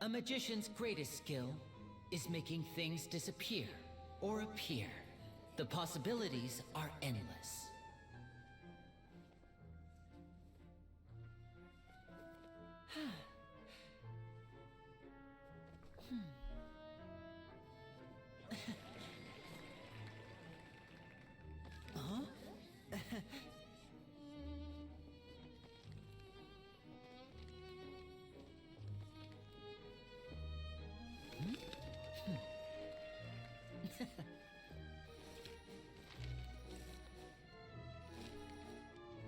A magician's greatest skill is making things disappear or appear. The possibilities are endless.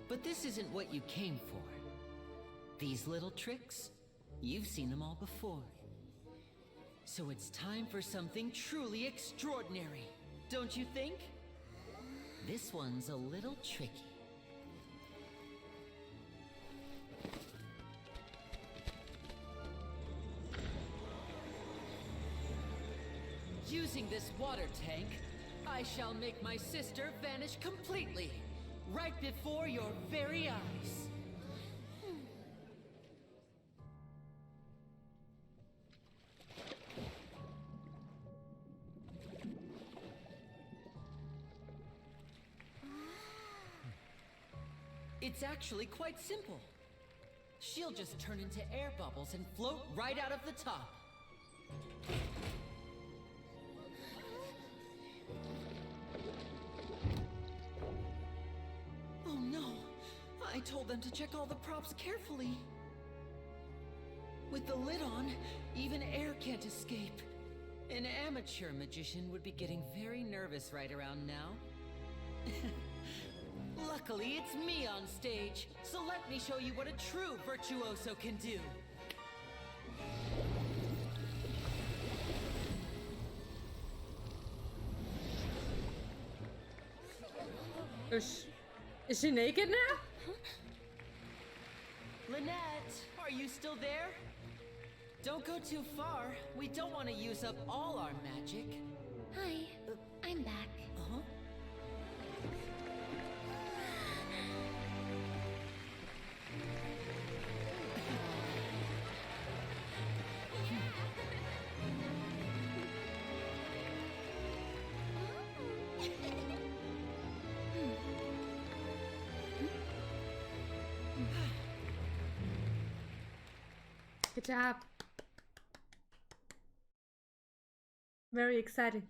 But this isn't what you came for. These little tricks, you've seen them all before. So it's time for something truly extraordinary, don't you think? This one's a little tricky. Using this water tank, I shall make my sister vanish completely, right before your very eyes. It's actually quite simple. She'll just turn into air bubbles and float right out of the top. Oh no! I told them to check all the props carefully. With the lid on, even air can't escape. An amateur magician would be getting very nervous right around now. Luckily, it's me on stage, so let me show you what a true virtuoso can do. Is she naked now? Lynette, are you still there? Don't go too far. We don't want to use up all our magic. Hi, I'm back. Uh-huh. Good job. Very exciting.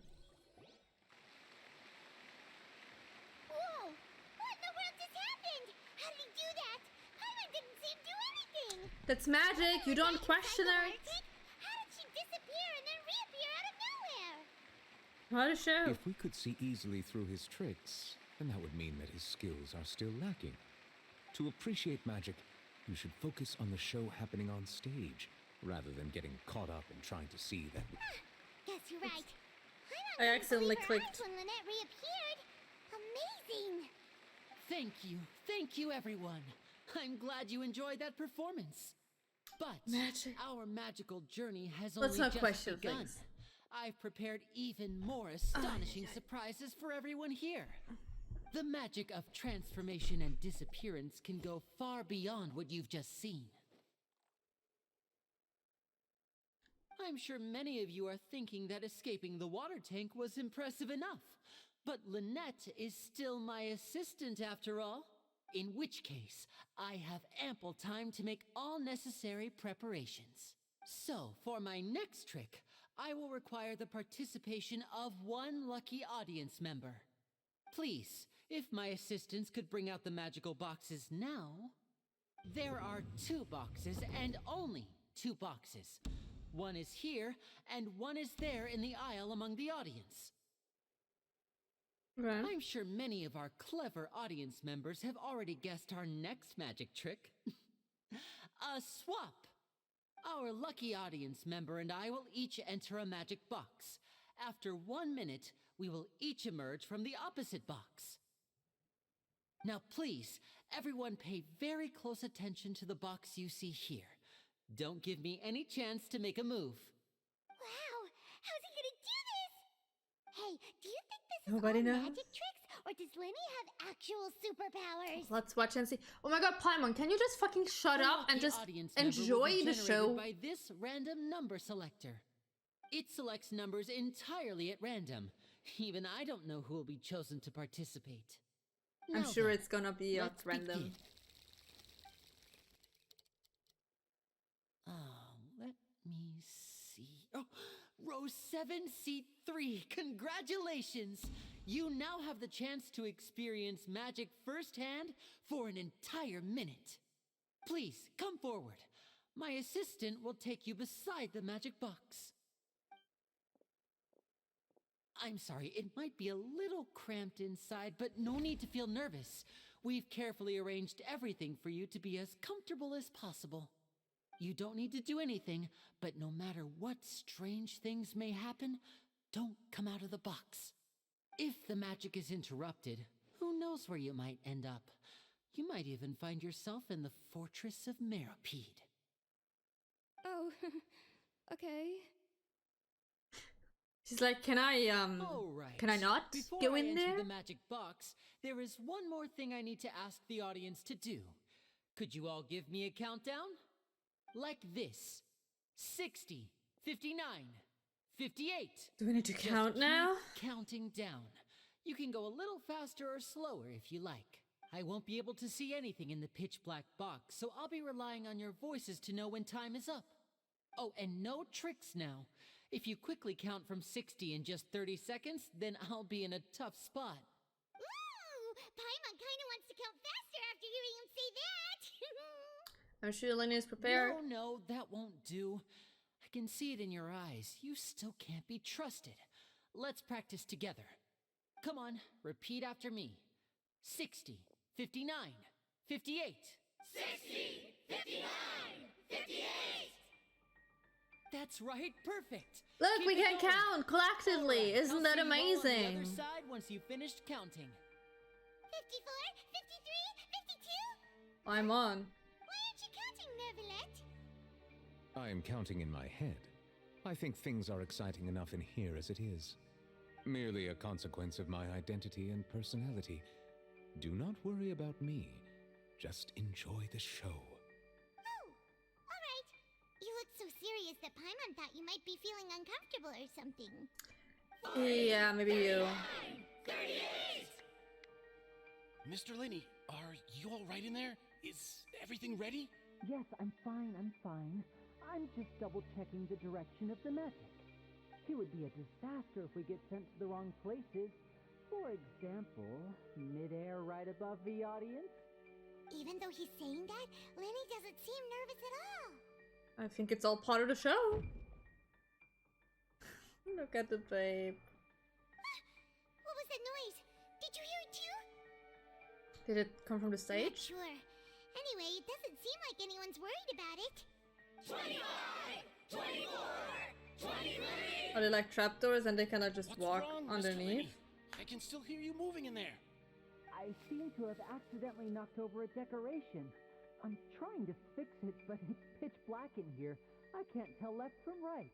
Whoa! What in the world just happened? How did he do that? Paimon didn't see him do anything. That's magic. You don't question her. How did she disappear and then reappear out of nowhere? What a show. If we could see easily through his tricks, then that would mean that his skills are still lacking. To appreciate magic, you should focus on the show happening on stage, rather than getting caught up in trying to see that. Guess you're right. I accidentally clicked. When Lynette reappeared. Amazing. Thank you everyone. I'm glad you enjoyed that performance. But Magic. our magical journey has Let's only not just question begun. things. I've prepared even more astonishing surprises for everyone here. The magic of transformation and disappearance can go far beyond what you've just seen. I'm sure many of you are thinking that escaping the water tank was impressive enough. But Lynette is still my assistant after all. In which case, I have ample time to make all necessary preparations. So, for my next trick, I will require the participation of one lucky audience member. Please, if my assistants could bring out the magical boxes now. There are 2 boxes and only 2 boxes. One is here, and one is there in the aisle among the audience. Right. I'm sure many of our clever audience members have already guessed our next magic trick. A swap! Our lucky audience member and I will each enter a magic box. After 1 minute, we will each emerge from the opposite box. Now please, everyone pay very close attention to the box you see here. Don't give me any chance to make a move. Wow! How's he gonna do this? Hey, do you think this is Nobody all knows. magic tricks? Or Or does Lenny have actual superpowers? Let's watch and see. Oh my god, Paimon, can you just fucking shut up and The just audience number will enjoy be the generated show? by this random number selector. It selects numbers entirely at random. Even I don't know who will be chosen to participate. I'm Now sure then, it's gonna be at let's random. begin. Oh, let me see. Oh, row 7, seat 3. Congratulations! You now have the chance to experience magic firsthand for an entire minute. Please, come forward. My assistant will take you beside the magic box. I'm sorry, it might be a little cramped inside, but no need to feel nervous. We've carefully arranged everything for you to be as comfortable as possible. You don't need to do anything, but no matter what strange things may happen, don't come out of the box. If the magic is interrupted, who knows where you might end up? You might even find yourself in the Fortress of Meropide. Oh, okay. She's like, can I All right. can I not Before go I in enter there? the magic box, there is one more thing I need to ask the audience to do. Could you all give me a countdown? Like this. 60, 59, 58. Do we need to Just count now? keep counting down. You can go a little faster or slower if you like. I won't be able to see anything in the pitch black box, so I'll be relying on your voices to know when time is up. Oh, and no tricks now. If you quickly count from 60 in just 30 seconds, then I'll be in a tough spot. Ooh, Paimon kinda wants to count faster after hearing him say that. I'm sure Lenny is prepared. No, that won't do. I can see it in your eyes. You still can't be trusted. Let's practice together. Come on, repeat after me. 60, 59, 58. 60, 59, 58. That's right, perfect. Look, Keep we it can going. count collectively. All right, Isn't I'll that see you all on the amazing? other side once you've finished counting. 54, 53, 52? I'm on. Why aren't you counting, Neverlet? I am counting in my head. I think things are exciting enough in here as it is. Merely a consequence of my identity and personality. Do not worry about me. Just enjoy the show. Oh, all right. You look so serious that Paimon thought you might be feeling uncomfortable or something. Yeah, maybe you. 38! Mr. Lenny, are you all right in there? Is everything ready? Yes, I'm fine. I'm just double-checking the direction of the magic. It would be a disaster if we get sent to the wrong places. For example, midair right above the audience. Even though he's saying that, Lenny doesn't seem nervous at all. I think it's all part of the show. Look at the babe. What was that noise? Did you hear it too? Did it come from the Not stage? sure. Anyway, it doesn't seem like anyone's worried about it. 25, 24, 23. Are they like trapdoors and they cannot just What's walk wrong, Mr. underneath? Lenny? I can still hear you moving in there. I seem to have accidentally knocked over a decoration. I'm trying to fix it, but it's pitch black in here. I can't tell left from right.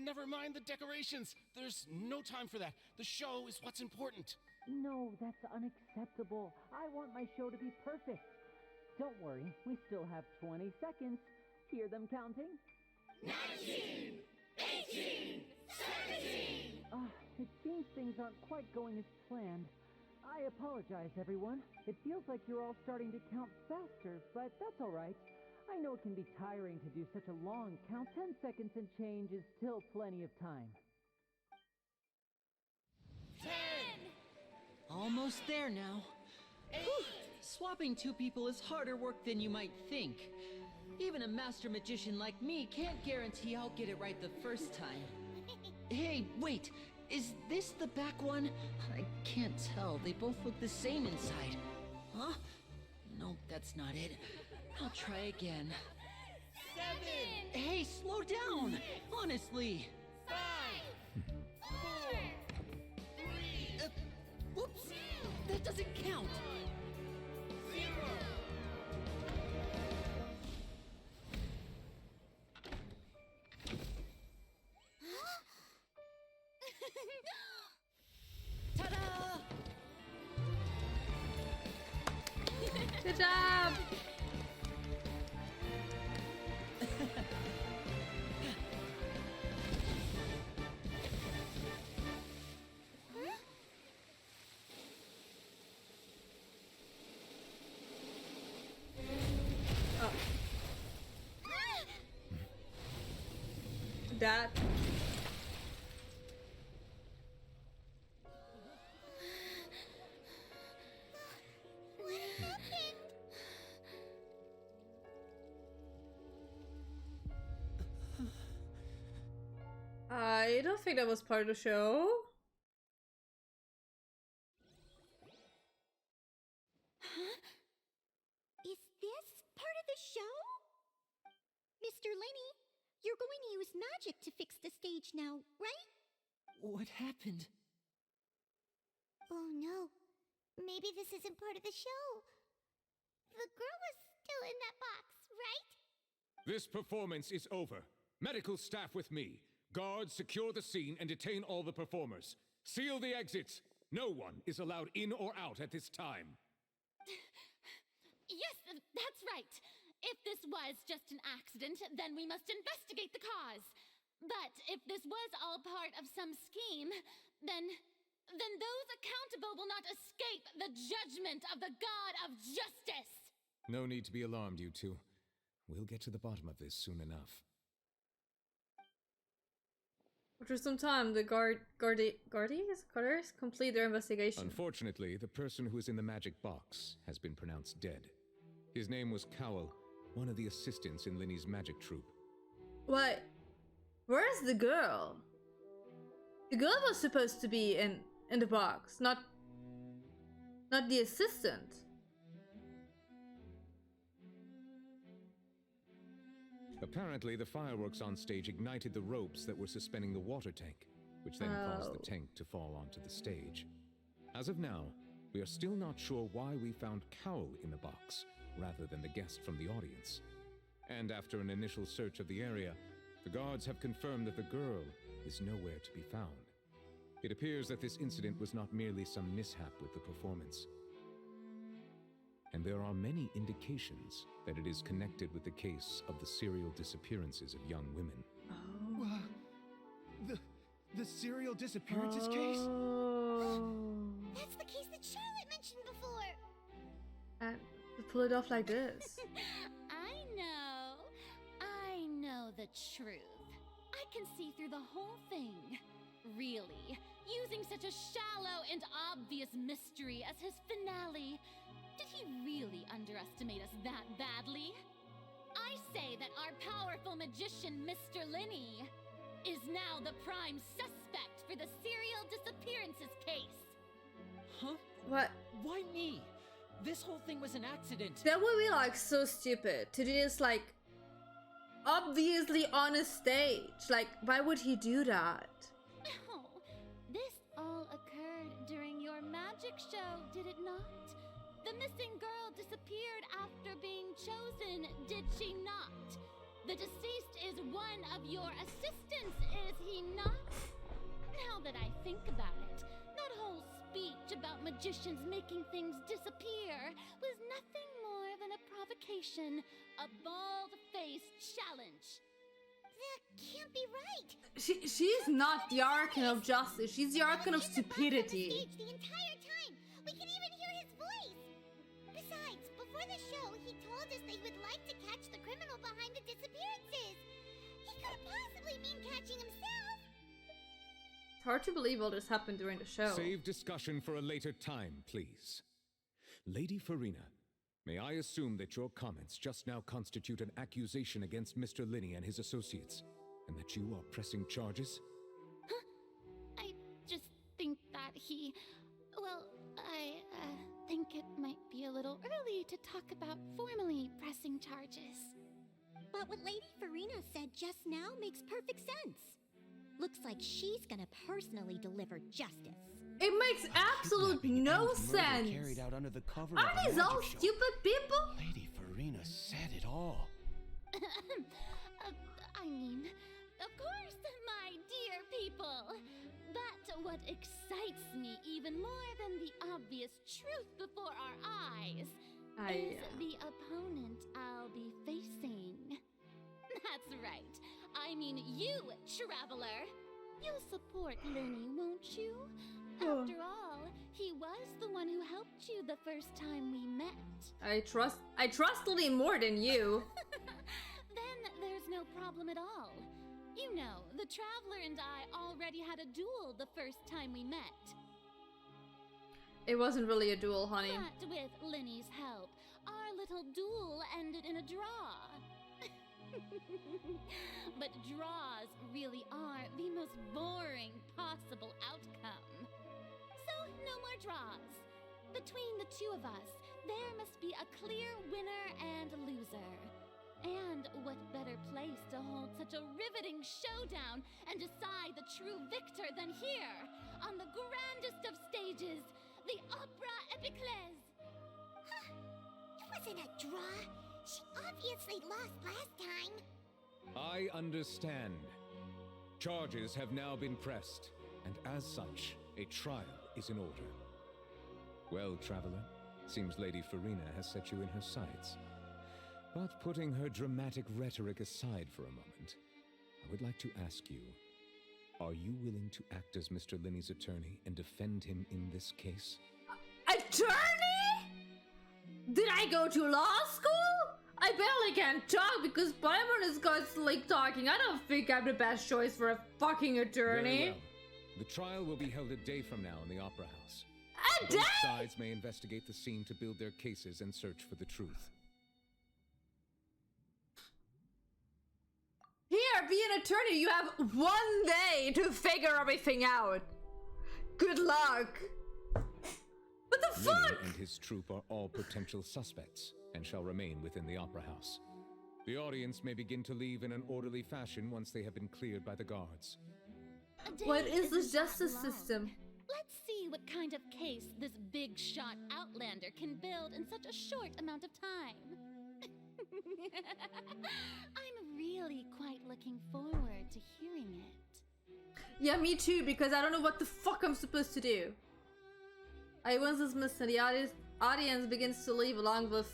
Never mind the decorations. There's no time for that. The show is what's important. No, that's unacceptable. I want my show to be perfect. Don't worry, we still have 20 seconds. Hear them counting? 19, 18, 17. It seems things aren't quite going as planned. I apologize, everyone. It feels like you're all starting to count faster, but that's all right. I know it can be tiring to do such a long count. 10 seconds and change is still plenty of time. 10, Almost there now. Whew. Swapping two people is harder work than you might think. Even a master magician like me can't guarantee I'll get it right the first time. Hey, wait! Is this the back one? I can't tell. They both look the same inside. Huh? No, that's not it. I'll try again. 7, Hey, slow down! Honestly! 5, 4, 3, Whoops! That doesn't count! 0. Ta-da! like that. What happened? I don't think that was part of the show. Huh? Is this part of the show? Mr. Lenny, you're going to use magic to fix the stage now, right? What happened? Oh no. Maybe this isn't part of the show. The girl was still in that box, right? This performance is over. Medical staff with me. Guards, secure the scene and detain all the performers. Seal the exits. No one is allowed in or out at this time. Yes, that's right. If this was just an accident, then we must investigate the cause. But if this was all part of some scheme, then those accountable will not escape the judgment of the God of Justice. No need to be alarmed, you two. We'll get to the bottom of this soon enough. After some time, the guardians complete their investigation. Unfortunately, the person who is in the magic box has been pronounced dead. His name was Caelynx, one of the assistants in Linny's magic troupe. What? Where's the girl? The girl was supposed to be in the box, not the assistant. Apparently, the fireworks on stage ignited the ropes that were suspending the water tank, which then caused the tank to fall onto the stage. As of now, we are still not sure why we found Cael in the box, rather than the guest from the audience. And after an initial search of the area, the guards have confirmed that the girl is nowhere to be found. It appears that this incident was not merely some mishap with the performance. And there are many indications that it is connected with the case of the serial disappearances of young women. The serial disappearances case? That's the case that Charlotte mentioned before. And to pull it off like this. I know the truth. I can see through the whole thing. Really, using such a shallow and obvious mystery as his finale. Did he really underestimate us that badly? I say that our powerful magician, Mr. Lenny, is now the prime suspect for the serial disappearances case. Huh? What? Why me? This whole thing was an accident. That would be like so stupid to do this like obviously on a stage. Like, why would he do that? Oh, this all occurred during your magic show, did it not? The missing girl disappeared after being chosen, did she not? The deceased is one of your assistants, is he not? Now that I think about it, that whole speech about magicians making things disappear was nothing more than a provocation, a bald-faced challenge. That can't be right. She's not the Archon of Justice. She's the Archon of Stupidity. The entire time. We can even hear his voice. Besides, before the show, he told us that he would like to catch the criminal behind the disappearances. He couldn't possibly mean catching himself. It's hard to believe all this happened during the show. Save discussion for a later time, please. Lady Farina, may I assume that your comments just now constitute an accusation against Mr. Lenny and his associates, and that you are pressing charges? I just think that he... Well, I think it might be a little early to talk about formally pressing charges. But what Lady Farina said just now makes perfect sense. Looks like she's gonna personally deliver justice. It makes absolute no sense. Carried out under the cover Are of a these all magic show. stupid people? Lady Farina said it all. I mean, of course, my dear people. But what excites me even more than the obvious truth before our eyes is the opponent I'll be facing. That's right. I mean you, Traveler. You'll support Lenny, won't you? After all, he was the one who helped you the first time we met. I trust Lenny more than you. Then there's no problem at all. You know, the Traveler and I already had a duel the first time we met. It wasn't really a duel, honey. But with Linny's help, our little duel ended in a draw. But draws really are the most boring possible outcome. So, no more draws. Between the two of us, there must be a clear winner and loser. And what better place to hold such a riveting showdown and decide the true victor than here, on the grandest of stages, the Opera Epiclese. Huh. It wasn't a draw. She obviously lost last time. I understand. Charges have now been pressed, and as such, a trial is in order. Well, Traveler, seems Lady Farina has set you in her sights. But putting her dramatic rhetoric aside for a moment, I would like to ask you, are you willing to act as Mr. Linney's attorney and defend him in this case? Attorney? Did I go to law school? I barely can talk because Paimon is constantly talking. I don't think I'm the best choice for a fucking attorney. Very well. The trial will be held a day from now in the Opera House. A day? Both sides may investigate the scene to build their cases and search for the truth. Here, be an attorney. You have 1 day to figure everything out. Good luck. What the Linny fuck? and his troupe are all potential suspects and shall remain within the Opera House. The audience may begin to leave in an orderly fashion once they have been cleared by the guards. A day What is the isn't that justice long. system? Let's see what kind of case this big shot outlander can build in such a short amount of time. I'm really quite looking forward to hearing it. Yeah, me too, because I don't know what the fuck I'm supposed to do. I once dismissed and the audience begins to leave along with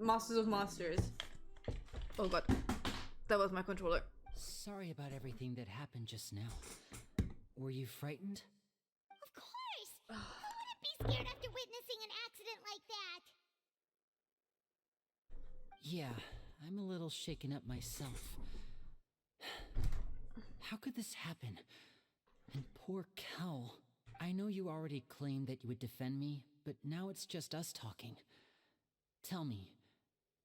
Masters of Masters. Oh god, that was my controller. Sorry about everything that happened just now. Were you frightened? Of course! Who wouldn't be scared after witnessing an accident like that? Yeah, I'm a little shaken up myself. How could this happen? And poor Cal. I know you already claimed that you would defend me, but now it's just us talking. Tell me,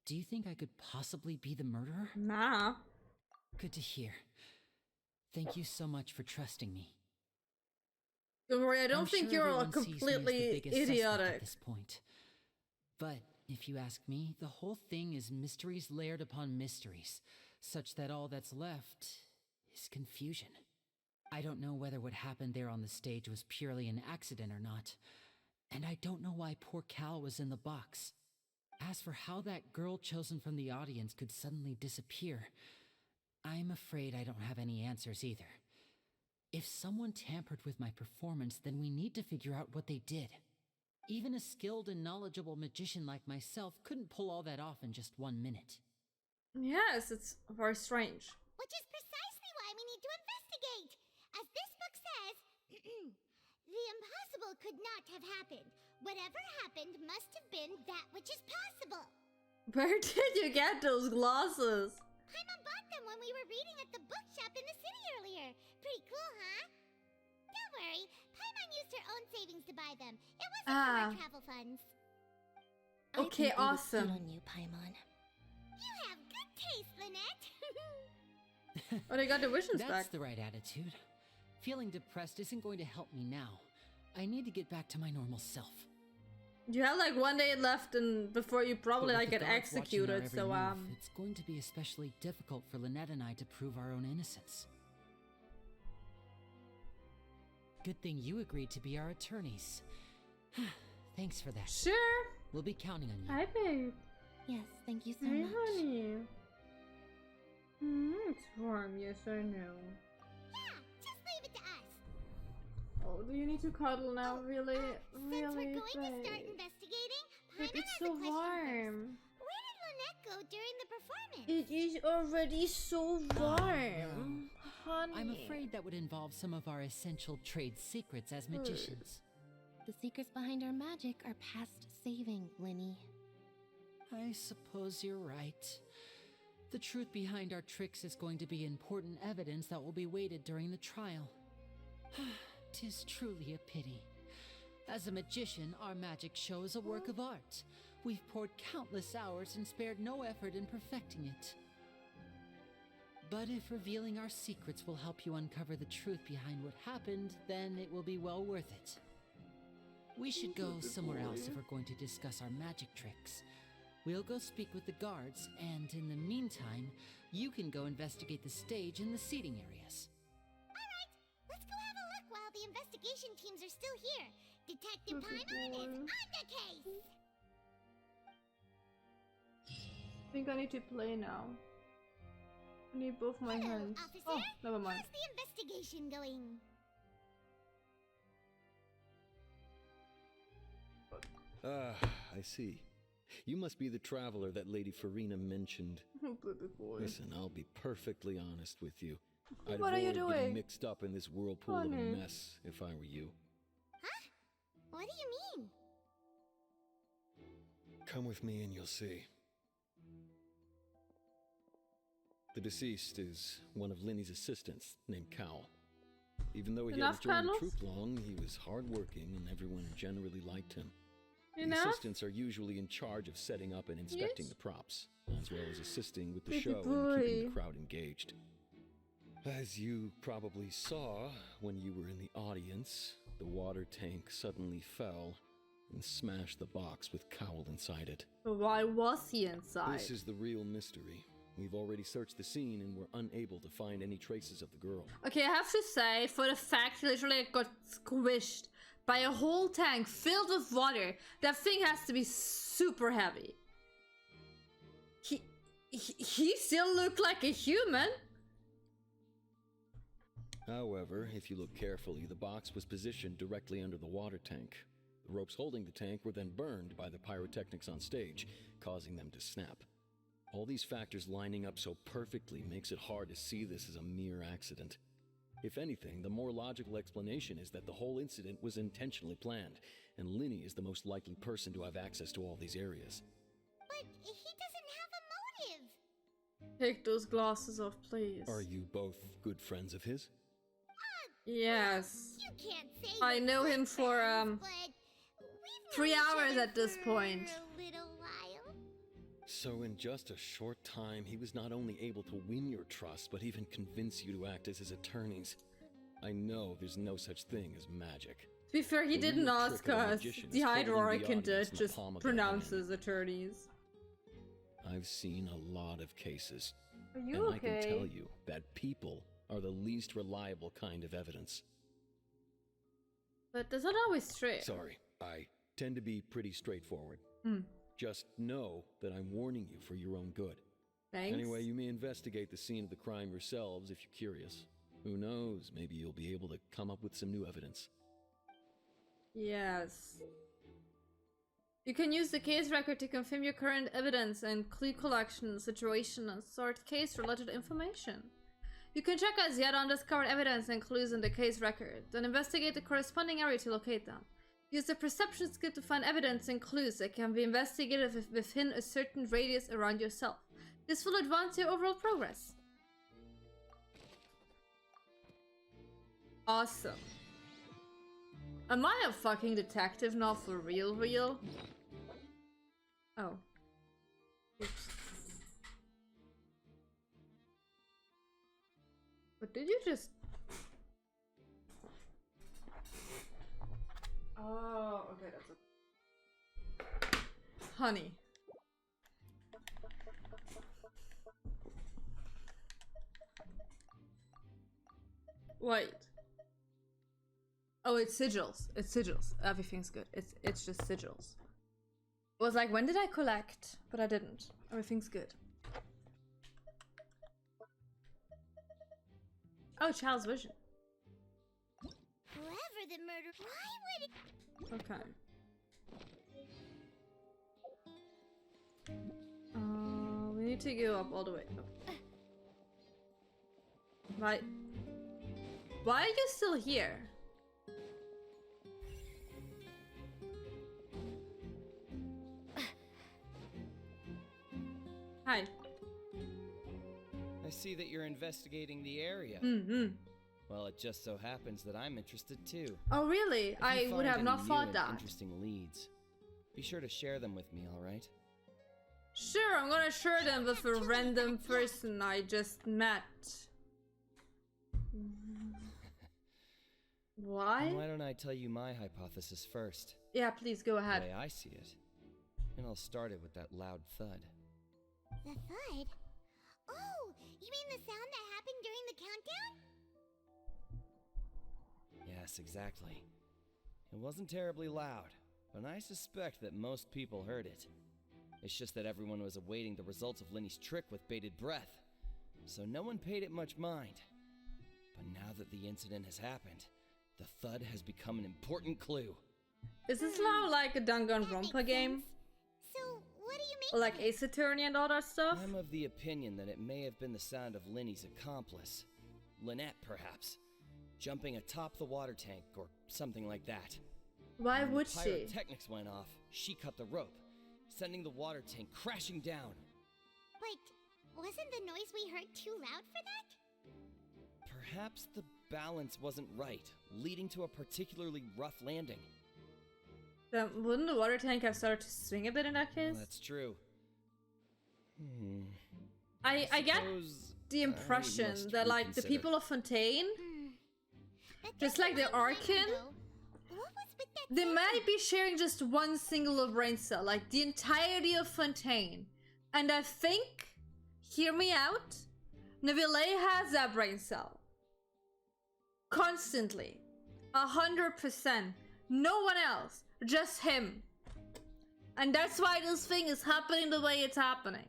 do you think I could possibly be the murderer? Nah. Good to hear. Thank you so much for trusting me. Don't worry, I don't I'm think sure you're everyone sees me as the completely biggest suspect idiotic. at this point. But if you ask me, the whole thing is mysteries layered upon mysteries, such that all that's left is confusion. I don't know whether what happened there on the stage was purely an accident or not, and I don't know why poor Cal was in the box. As for how that girl chosen from the audience could suddenly disappear, I'm afraid I don't have any answers either. If someone tampered with my performance, then we need to figure out what they did. Even a skilled and knowledgeable magician like myself couldn't pull all that off in just 1 minute. Yes, it's very strange. Which is precisely why we need to investigate. As this book says, the impossible could not have happened. Whatever happened must have been that which is possible. Where did you get those glasses? Paimon bought them when we were reading at the bookshop in the city earlier. Pretty cool, huh? Don't worry, Paimon used her own savings to buy them. It wasn't from our travel funds. Okay, awesome. On you, Paimon. You have good taste, Lynette. Oh, they got the visions That's back. the right attitude. Feeling depressed isn't going to help me now. I need to get back to my normal self. You have like 1 day left and before you probably But like with get the guards watching our executed, every so move, it's going to be especially difficult for Lynette and I to prove our own innocence. Good thing you agreed to be our attorneys. Thanks for that. sure. We'll be counting on you. Hi, babe. Yes, thank you so Hi, much. honey. It's warm. Yes, I know. Yeah, just leave it to us. Oh, do you need to cuddle now? Really, Since really, we're going to start babe. investigating, Babe, Paimon it's has so a question warm. first. Where did Lynette go during the performance? It is already so warm, honey. I'm afraid that would involve some of our essential trade secrets as magicians. The secrets behind our magic are past saving, Linny. I suppose you're right. The truth behind our tricks is going to be important evidence that will be weighted during the trial. 'Tis truly a pity. As a magician, our magic show is a work of art. We've poured countless hours and spared no effort in perfecting it. But if revealing our secrets will help you uncover the truth behind what happened, then it will be well worth it. We should go somewhere else if we're going to discuss our magic tricks. We'll go speak with the guards, and in the meantime, you can go investigate the stage and the seating areas. Alright, let's go have a look while the investigation teams are still here. Detective Paimon is on the case! I think I need to play now. I need both my Hello, hands. officer. Oh, never mind. How's the investigation going? I see. You must be the traveler that Lady Farina mentioned. Listen, I'll be perfectly honest with you. I'd What are you avoid doing? getting mixed up in this whirlpool of a Honey. mess if I were you. Huh? What do you mean? Come with me and you'll see. The deceased is one of Linny's assistants named Cal. Even though he Enough, hadn't joined the Carlos? troop long, he was hardworking and everyone generally liked him. The Enough? assistants are usually in charge of setting up and inspecting Yes. the props, as well as assisting with the Baby show and keeping boy. the crowd engaged. As you probably saw when you were in the audience, the water tank suddenly fell and smashed the box with Cowl inside it. But why was he inside? This is the real mystery. We've already searched the scene and were unable to find any traces of the girl. Okay, I have to say, for the fact he literally got squished by a whole tank filled with water, that thing has to be super heavy. He still looked like a human. However, if you look carefully, the box was positioned directly under the water tank. The ropes holding the tank were then burned by the pyrotechnics on stage, causing them to snap. All these factors lining up so perfectly makes it hard to see this as a mere accident. If anything, the more logical explanation is that the whole incident was intentionally planned, and Linny is the most likely person to have access to all these areas. But he doesn't have a motive. Take those glasses off, please. Are you both good friends of his? Yes. You can't say I we're know good him for, friends, but we've 3 known each hours other at this for point. A little while. So in just a short time, he was not only able to win your trust, but even convince you to act as his attorneys. I know there's no such thing as magic. To be fair, he The didn't real ask trick of a us. magician The is holding the hierarchy audience did in the just palm of their pronounces hand. attorneys. I've seen a lot of cases. Are you and okay? I can tell you that people are the least reliable kind of evidence. But that's not always true. Sorry, I tend to be pretty straightforward. Hmm. Just know that I'm warning you for your own good. Thanks. Anyway, you may investigate the scene of the crime yourselves if you're curious. Who knows, maybe you'll be able to come up with some new evidence. Yes. You can use the case record to confirm your current evidence and clue collection, situation, and sort case-related information. You can check as yet undiscovered evidence and clues in the case record, then investigate the corresponding area to locate them. Use the perception skill to find evidence and clues that can be investigated within a certain radius around yourself. This will advance your overall progress. Awesome. Am I a fucking detective now for real? Oh. Oops. What did you just... Oh, okay, that's a... Honey. Wait. Oh, it's sigils. It's sigils. Everything's good. It's just sigils. It was like, when did I collect? But I didn't. Everything's good. Oh, child's vision. Whoever the murder, why would it? Okay. We need to go up all the way. Oh. Right. Why are you still here? Hi. see that you're investigating the area. Mm-hmm. Well, it just so happens that I'm interested too. Oh, really? If you I would find have any not new thought and that. interesting leads, be sure to share them with me, alright? Sure, I'm gonna share them with a random person I just met. Why? And why don't I tell you my hypothesis first? Yeah, please go The ahead. way I see it. And I'll start it with that loud thud. The thud? Oh, you mean the sound that happened during the countdown? Yes, exactly. It wasn't terribly loud, but I suspect that most people heard it. It's just that everyone was awaiting the results of Linny's trick with bated breath, so no one paid it much mind. But now that the incident has happened, the thud has become an important clue. Is this now like a Danganronpa game? So, what do you make Or like of it? Ace Attorney and all that stuff? I'm of the opinion that it may have been the sound of Linny's accomplice, Lynette perhaps, jumping atop the water tank or something like that. Why When would the she? pyrotechnics went off, she cut the rope, sending the water tank crashing down. But wasn't the noise we heard too loud for that? Perhaps the balance wasn't right, leading to a particularly rough landing. Then wouldn't the water tank have started to swing a bit in that case? That's true. I get Suppose the I impression must that like the reconsider. people of Fontaine, That just does like the a long time Archon, ago. What was with that they sound? might be sharing just one single brain cell, like the entirety of Fontaine. And I think, hear me out, Neuvillette has that brain cell. Constantly. 100%. No one else. Just him. And that's why this thing is happening the way it's happening.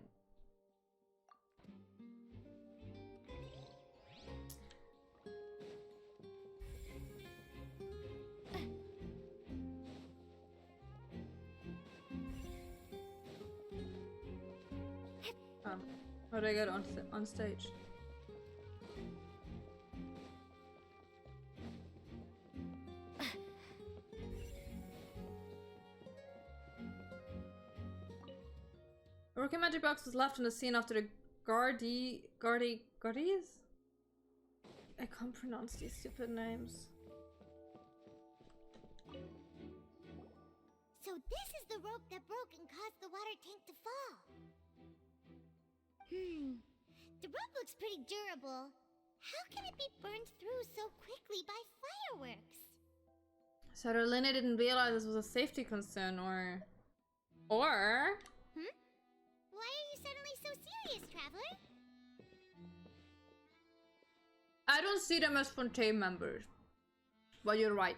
How do I get on stage? A working magic box was left on the scene after the Guardies? I can't pronounce these stupid names. So this is the rope that broke and caused the water tank to fall. The rope looks pretty durable. How can it be burned through so quickly by fireworks? So Lynette didn't realize this was a safety concern, or... Why are you suddenly so serious, Traveler? I don't see them as Fontaine members. But you're right.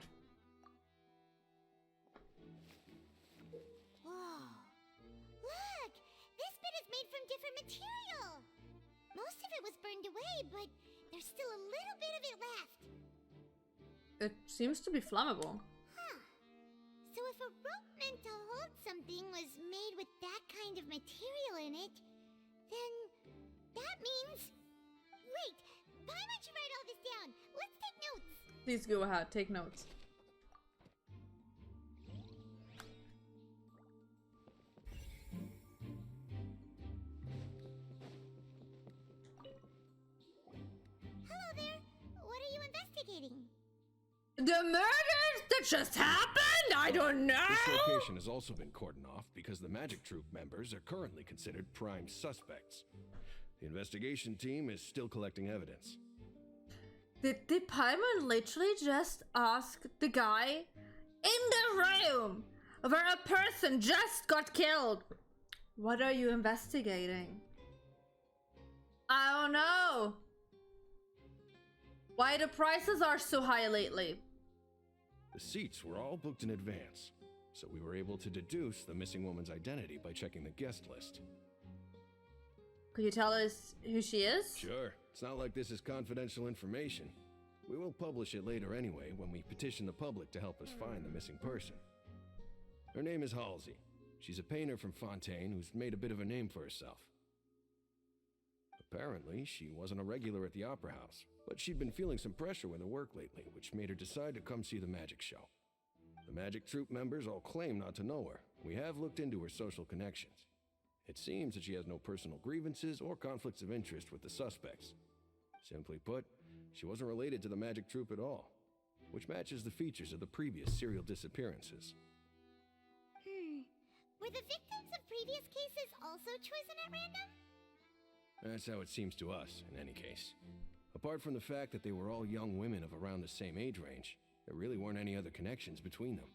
Whoa. Look! This bit is made from different material. Most of it was burned away, but there's still a little bit of it left. It seems to be flammable. Huh. So if a rope meant to hold something was made with that kind of material in it, then that means... Wait! Why don't you write all this down? Let's take notes. Please go ahead, take notes. Hello there. What are you investigating? The murders that just happened? I don't know! This location has also been cordoned off because the Magic Troop members are currently considered prime suspects. The investigation team is still collecting evidence. Did Paimon literally just ask the guy in the room where a person just got killed, what are you investigating? I don't know. Why the prices are so high lately? The seats were all booked in advance, so we were able to deduce the missing woman's identity by checking the guest list. Could you tell us who she is? Sure, it's not like this is confidential information. We will publish it later anyway when we petition the public to help us find the missing person. Her name is Halsey. She's a painter from Fontaine who's made a bit of a name for herself. Apparently, she wasn't a regular at the Opera House, but she'd been feeling some pressure with her work lately, which made her decide to come see the magic show. The Magic Troop members all claim not to know her. We have looked into her social connections. It seems that she has no personal grievances or conflicts of interest with the suspects. Simply put, she wasn't related to the magic troupe at all, which matches the features of the previous serial disappearances. Were the victims of previous cases also chosen at random? That's how it seems to us, in any case. Apart from the fact that they were all young women of around the same age range, there really weren't any other connections between them.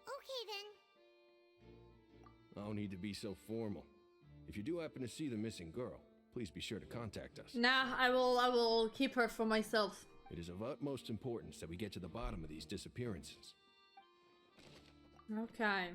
Okay then. No need to be so formal. If you do happen to see the missing girl, please be sure to contact us. Nah, I will keep her for myself. It is of utmost importance that we get to the bottom of these disappearances. Okay.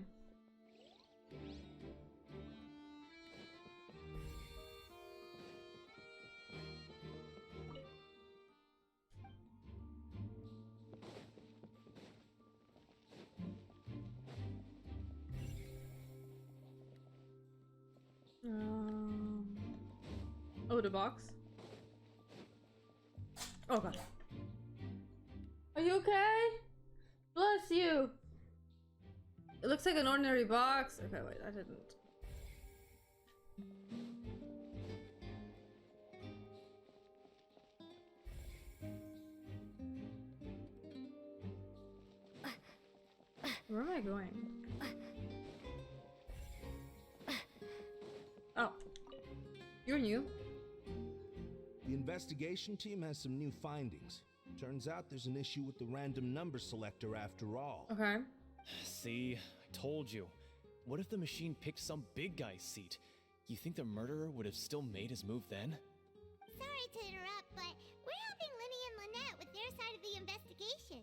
Oh, the box. Oh god. Are you okay? Bless you. It looks like an ordinary box. Okay, wait, I didn't. Where am I going? Oh. You're new. The investigation team has some new findings. Turns out there's an issue with the random number selector after all. Okay. See, I told you. What if the machine picked some big guy's seat? You think the murderer would have still made his move then? Sorry to interrupt, but we're helping Linny and Lynette with their side of the investigation.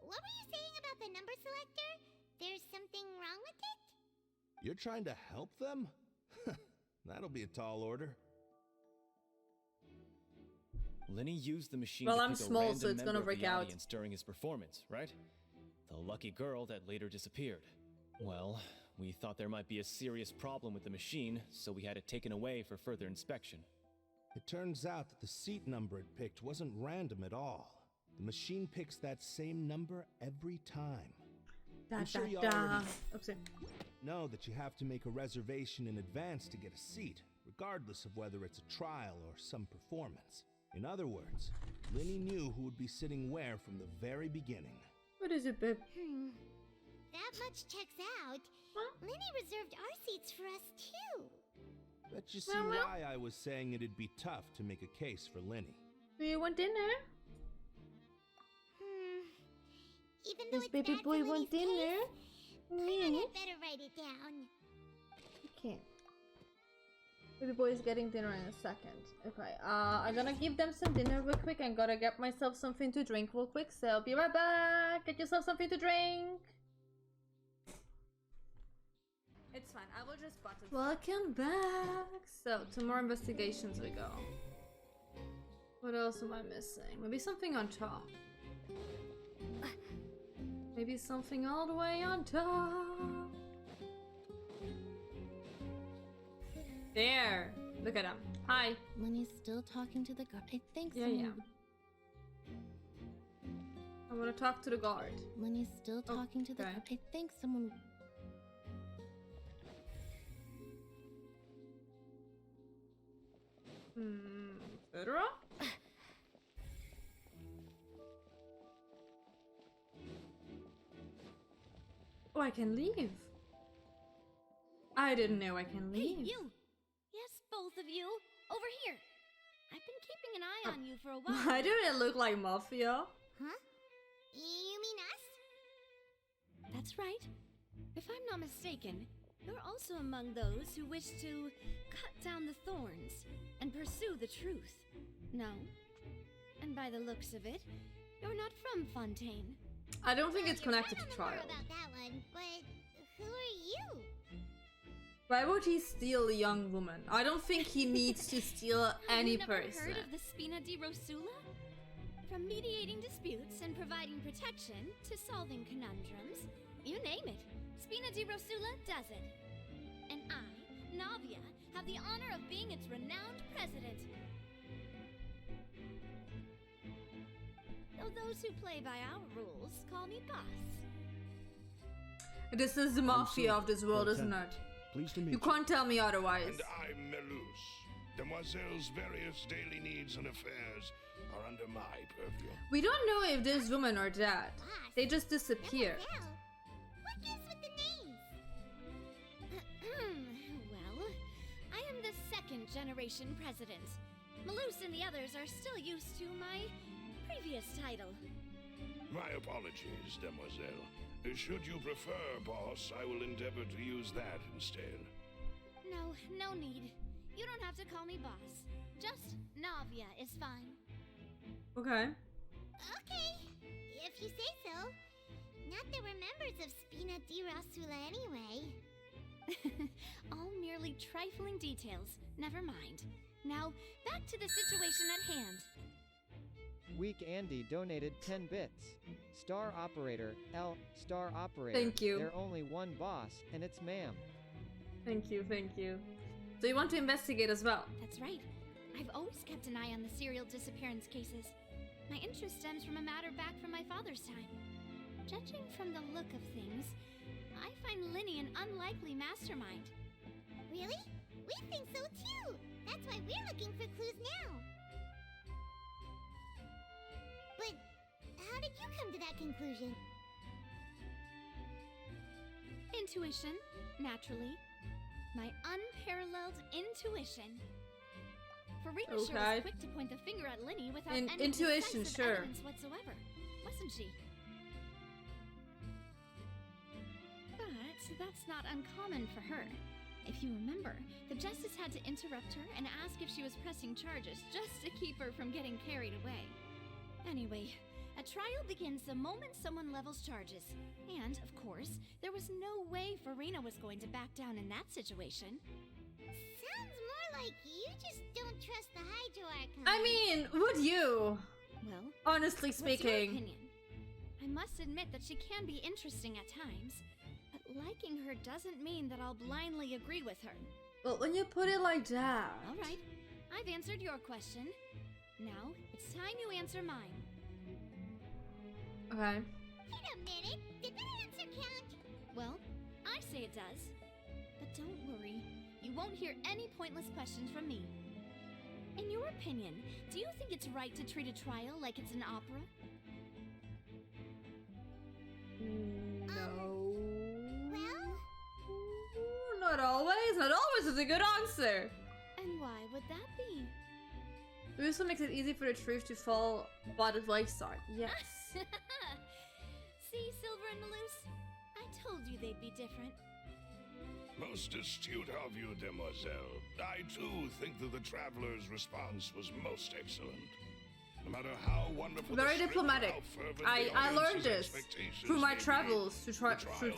What were you saying about the number selector? There's something wrong with it? You're trying to help them? That'll be a tall order. Lenny used the machine Well, to I'm pick a small, random so it's gonna member of break the out. audience during his performance, right? The lucky girl that later disappeared. Well, we thought there might be a serious problem with the machine, so we had it taken away for further inspection. It turns out that the seat number it picked wasn't random at all. The machine picks that same number every time. I'm sure you already know that you have to make a reservation in advance to get a seat, regardless of whether it's a trial or some performance. In other words, Linny knew who would be sitting where from the very beginning. What is it, babe? That much checks out. Linny reserved our seats for us too. Bet you see why I was saying it'd be tough to make a case for Linny. Do you want dinner? Even though This it's baby bad boy for want Linny's dinner? case, I'd better write it down. Okay. Baby boy is getting dinner in a second. Okay, I'm gonna give them some dinner real quick. I'm gonna get myself something to drink real quick, so I'll be right back. Get yourself something to drink. It's fine, I will just button. Welcome back. So, to more investigations we go. What else am I missing? Maybe something on top. Maybe something all the way on top. There. Look at him. Hi. Lenny's still talking to the guard. I think Yeah, yeah. I want to talk to the guard. Lenny's still talking to the guard. I think someone... Fedora? Oh, I can leave. I didn't know I can leave. Hey, you! Yes, both of you. Over here. I've been keeping an eye on you for a while. Why do it look like Mafia? Huh? You mean us? That's right. If I'm not mistaken, you're also among those who wish to cut down the thorns and pursue the truth. No? And by the looks of it, you're not from Fontaine. I don't think it's connected to More trial. about that one, but who are you? Why would he steal a young woman? I don't think he needs to steal any Never person. heard of the Spina di Rosula? From mediating disputes and providing protection to solving conundrums, you name it, Spina di Rosula does it. And I, Navia, have the honor of being its renowned president. Though those who play by our rules call me boss. This is the Mafia of this world, isn't it? Pleased to meet You can't tell me otherwise. And I'm Melus. Demoiselle's various daily needs and affairs are under my purview. We don't know if this woman are dead. They just disappeared. What gives with the names? Well, I am the second generation president. Malus and the others are still used to my previous title. My apologies, Demoiselle. Should you prefer, boss, I will endeavor to use that instead. No need. You don't have to call me boss. Just Navia is fine. Okay. Okay, if you say so. Not that we're members of Spina di Rasula anyway. All merely trifling details. Never mind. Now, back to the situation at hand. Weak Andy donated 10 bits. Star Operator, L. Star Operator. Thank you. There's only one boss, and it's ma'am. Thank you, thank you. So you want to investigate as well? That's right. I've always kept an eye on the serial disappearance cases. My interest stems from a matter back from my father's time. Judging from the look of things, I find Linny an unlikely mastermind. Really? We think so too. That's why we're looking for clues now. But how did you come to that conclusion? Intuition, naturally. My unparalleled intuition. Farina sure was quick to point the finger at Linny without any intuition, decisive sure. evidence whatsoever, wasn't she? But that's not uncommon for her. If you remember, the Justice had to interrupt her and ask if she was pressing charges just to keep her from getting carried away. Anyway, a trial begins the moment someone levels charges. And, of course, there was no way Farina was going to back down in that situation. Sounds more like you just don't trust the Hydro Archon. I mean, would you? Well, honestly what's your speaking. opinion? I must admit that she can be interesting at times, but liking her doesn't mean that I'll blindly agree with her. Well, when you put it like that. All right, I've answered your question. Now, it's time you answer mine. Okay. Wait a minute, did that answer count? Well, I say it does. But don't worry, you won't hear any pointless questions from me. In your opinion, do you think it's right to treat a trial like it's an opera? No. Well? Not always. Not always is a good answer. And why would that be? It also makes it easy for the truth to fall by the wayside. Yes. See, Silver and Malus? I told you they'd be different. Most astute of you, Demoiselle. I too think that the traveler's response was most excellent. No matter how wonderful, Very diplomatic. I learned this through my travels through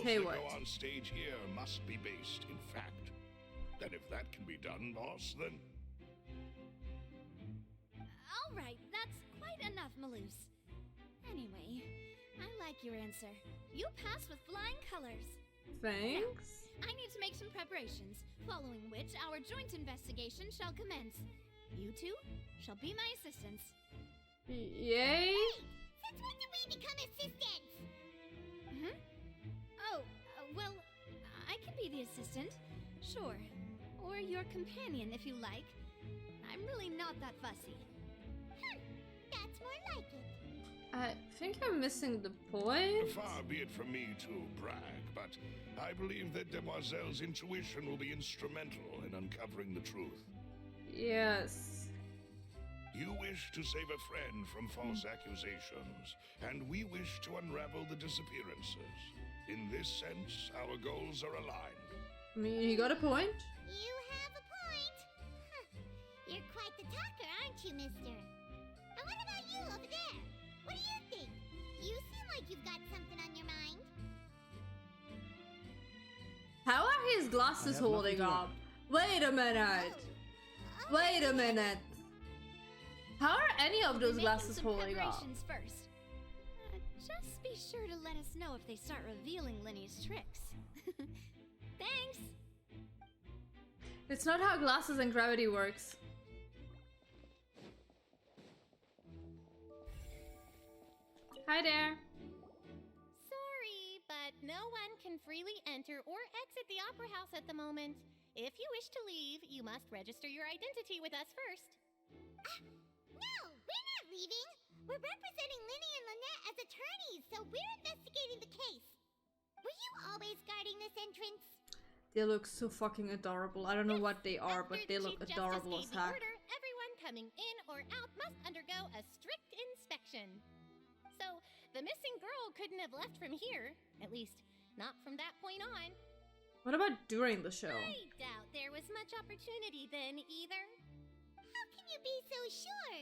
Tayward. That go on stage here must be based in fact. And if that can be done, boss, then All right, that's quite enough, Malus. Anyway, I like your answer. You passed with flying colors. Thanks. Now, I need to make some preparations, following which our joint investigation shall commence. You two shall be my assistants. Yay! Since when did we become assistants? Oh, well, I can be the assistant, sure. Or your companion, if you like. I'm really not that fussy. That's more like it. I think I'm missing the point. far be it from me to brag, but I believe that Demoiselle's intuition will be instrumental in uncovering the truth. Yes. You wish to save a friend from false accusations, and we wish to unravel the disappearances. In this sense, our goals are aligned. I mean, you got a point. You have a point. You're quite the talker, aren't you, mister? And what about you over there? What do you think? You seem like you've got something on your mind. How are his glasses holding up? Wait a minute. Wait a minute. How are any of those glasses holding up? First. Just be sure to let us know if they start revealing Linny's tricks. Thanks. It's not how glasses and gravity works. Hi there. Sorry, but no one can freely enter or exit the Opera House at the moment. If you wish to leave, you must register your identity with us first. No, we're not leaving. We're representing Linny and Lynette as attorneys, so we're investigating the case. Were you always guarding this entrance? They look so fucking adorable. I don't know what they are, but they look adorable as heck. Everyone coming in or out must undergo a strict inspection. So, the missing girl couldn't have left from here. At least, not from that point on. What about during the show? I doubt there was much opportunity then, either. How can you be so sure,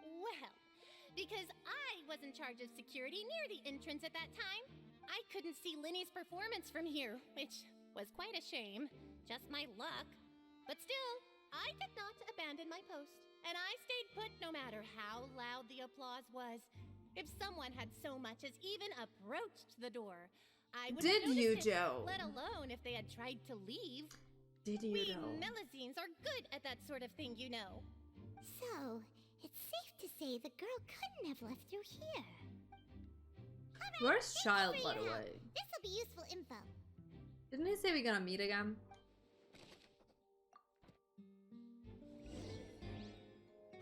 Well, because I was in charge of security near the entrance at that time. I couldn't see Linny's performance from here, which was quite a shame. Just my luck. But still, I did not abandon my post, and I stayed put no matter how loud the applause was. If someone had so much as even approached the door, I would have noticed it, let alone if they had tried to leave. Did you We Melusines are good at that sort of thing, you know. So, it's safe to say the girl couldn't have left through here. Where's Child, by the way? This'll be useful info. Didn't he say we're gonna meet again?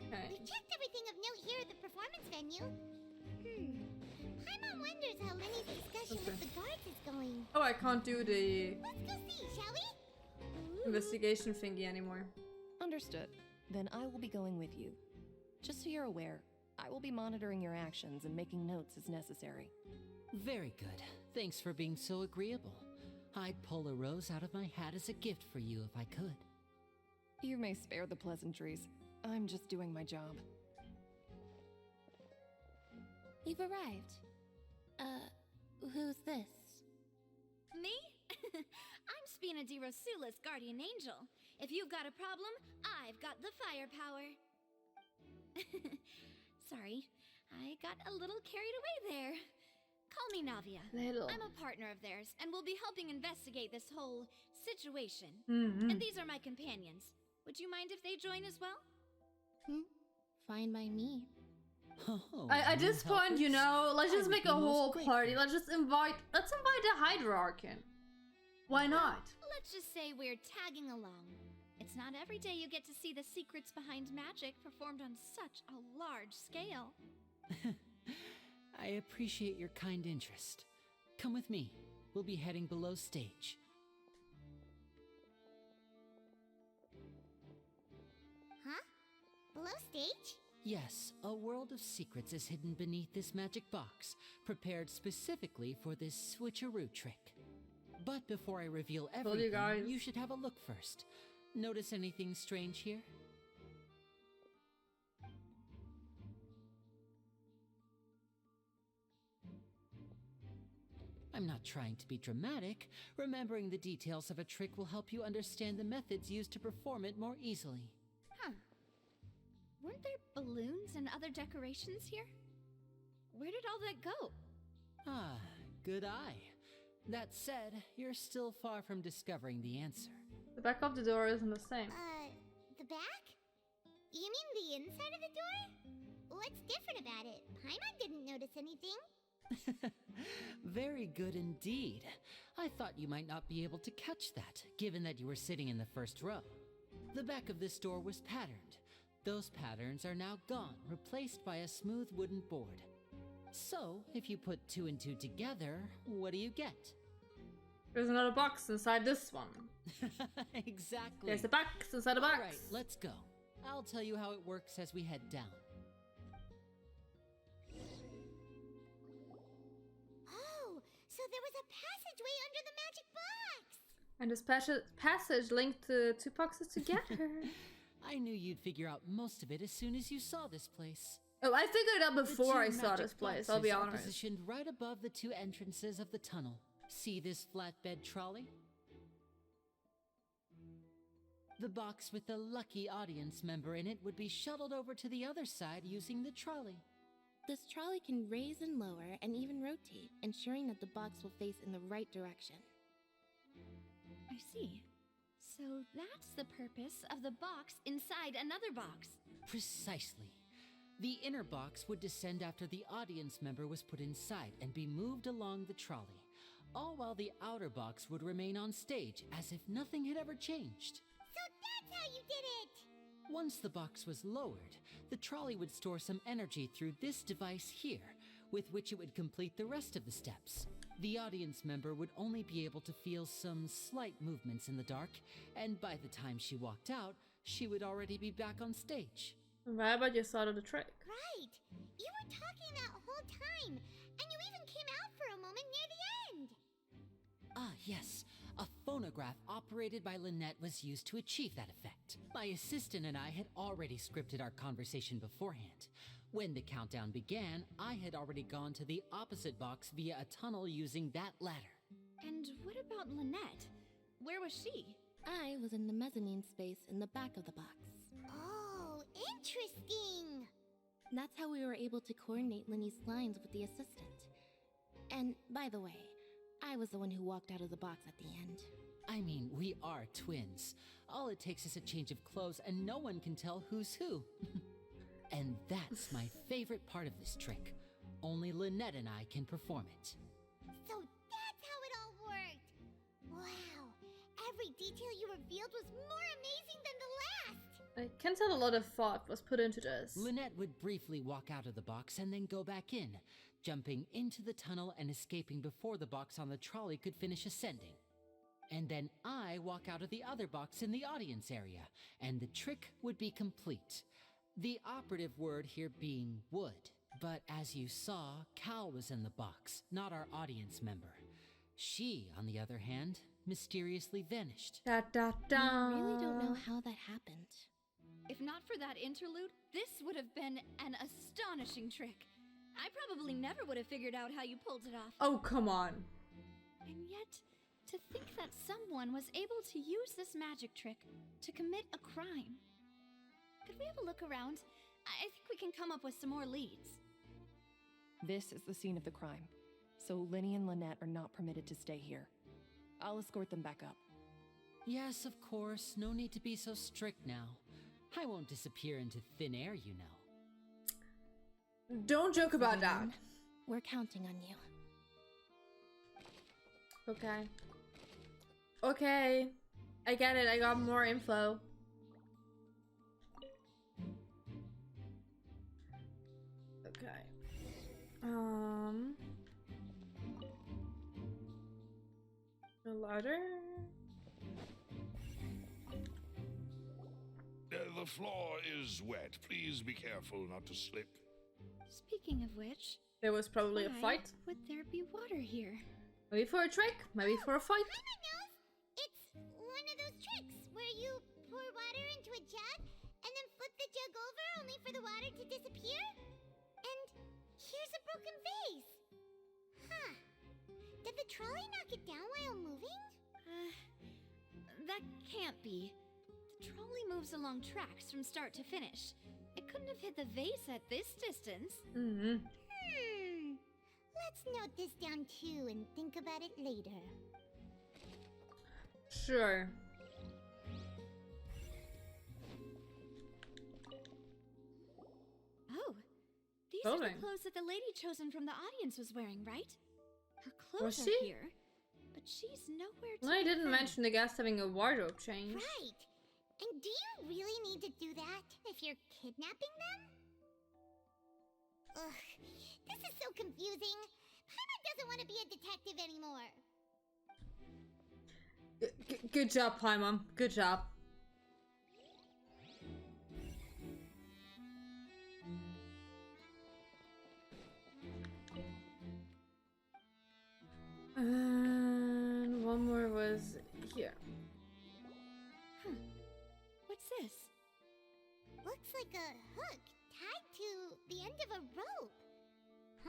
Okay. We checked everything of note here at the performance venue. Paimon wonders how Linny's discussion with the guards is going. Oh, I can't do the Let's go see, shall we? investigation thingy anymore. Understood. Then I will be going with you. Just so you're aware, I will be monitoring your actions and making notes as necessary. Very good. Thanks for being so agreeable. I'd pull a rose out of my hat as a gift for you if I could. You may spare the pleasantries. I'm just doing my job. You've arrived. Who's this? Me? I'm Spina di Rosula's guardian angel. If you've got a problem, I've got the firepower. Sorry, I got a little carried away there. Call me Navia. I'm a partner of theirs, and will be helping investigate this whole situation. And these are my companions. Would you mind if they join as well? Fine by me. At this point, you know, let's just make a whole party. Let's invite the Hydra Archon. Why not? Let's just say we're tagging along. It's not every day you get to see the secrets behind magic performed on such a large scale. I appreciate your kind interest. Come with me. We'll be heading below stage. Huh? Below stage? Yes, a world of secrets is hidden beneath this magic box, prepared specifically for this switcheroo trick. But before I reveal everything, you should have a look first. Notice anything strange here? I'm not trying to be dramatic. Remembering the details of a trick will help you understand the methods used to perform it more easily. Huh. Weren't there balloons and other decorations here? Where did all that go? Ah, good eye. That said, you're still far from discovering the answer. The back of the door isn't the same. The back? You mean the inside of the door? What's different about it? Paimon didn't notice anything. Very good indeed. I thought you might not be able to catch that, given that you were sitting in the first row. The back of this door was patterned. Those patterns are now gone, replaced by a smooth wooden board. So, if you put 2 and 2 together, what do you get? There's another box inside this one. Exactly. There's a box inside a box. All right, let's go. I'll tell you how it works as we head down. Oh, so there was a passageway under the magic box! And this passage linked the two boxes together. I knew you'd figure out most of it as soon as you saw this place. Oh, I figured it out before I saw this place, I'll be honest. Are positioned right above the 2 entrances of the tunnel. See this flatbed trolley? The box with the lucky audience member in it would be shuttled over to the other side using the trolley. This trolley can raise and lower and even rotate, ensuring that the box will face in the right direction. I see. So that's the purpose of the box inside another box. Precisely. The inner box would descend after the audience member was put inside and be moved along the trolley. all while the outer box would remain on stage as if nothing had ever changed. So that's how you did it! Once the box was lowered, the trolley would store some energy through this device here, with which it would complete the rest of the steps. The audience member would only be able to feel some slight movements in the dark, and by the time she walked out, she would already be back on stage. Right about your side of the trick. Right! You were talking that whole time, and you even came out for a moment near the end! Ah, yes. A phonograph operated by Lynette was used to achieve that effect. My assistant and I had already scripted our conversation beforehand. When the countdown began, I had already gone to the opposite box via a tunnel using that ladder. And what about Lynette? Where was she? I was in the mezzanine space in the back of the box. Oh, interesting! That's how we were able to coordinate Linny's lines with the assistant. And, by the way, I was the one who walked out of the box at the end. I mean, we are twins. All it takes is a change of clothes and no one can tell who's who. And that's my favorite part of this trick. Only Lynette and I can perform it. So that's how it all worked! Wow! Every detail you revealed was more amazing than the last! I can tell a lot of thought was put into this. Lynette would briefly walk out of the box and then go back in, jumping into the tunnel and escaping before the box on the trolley could finish ascending. And then I walk out of the other box in the audience area, and the trick would be complete. The operative word here being would. But as you saw, Cal was in the box, not our audience member. She, on the other hand, mysteriously vanished. Da, da, da. I really don't know how that happened. If not for that interlude, this would have been an astonishing trick. I probably never would have figured out how you pulled it off. Oh, come on. And yet, to think that someone was able to use this magic trick to commit a crime. Could we have a look around? I think we can come up with some more leads. This is the scene of the crime, so Linny and Lynette are not permitted to stay here. I'll escort them back up. Yes, of course. No need to be so strict now. I won't disappear into thin air, you know. Don't joke about that. We're counting on you. Okay. Okay. I get it. I got more info. Okay. A ladder? The floor is wet. Please be careful not to slip. Speaking of which, there was probably a fight. Would there be water here? Maybe for a trick, maybe for a fight. Paimon knows! It's one of those tricks where you pour water into a jug and then flip the jug over only for the water to disappear? And here's a broken vase! Huh. Did the trolley knock it down while moving? That can't be. The trolley moves along tracks from start to finish. It couldn't have hit the vase at this distance. Let's note this down too and think about it later. Sure. Oh, these are the clothes that the lady chosen from the audience was wearing, right? Her clothes Was are she? here, but she's nowhere to Well, I be didn't found. mention the guest having a wardrobe change. Right! And do you really need to do that if you're kidnapping them? Ugh, this is so confusing. Paimon doesn't want to be a detective anymore. Good job, Paimon. Good job. And one more was here. What's this? Looks like a hook tied to the end of a rope.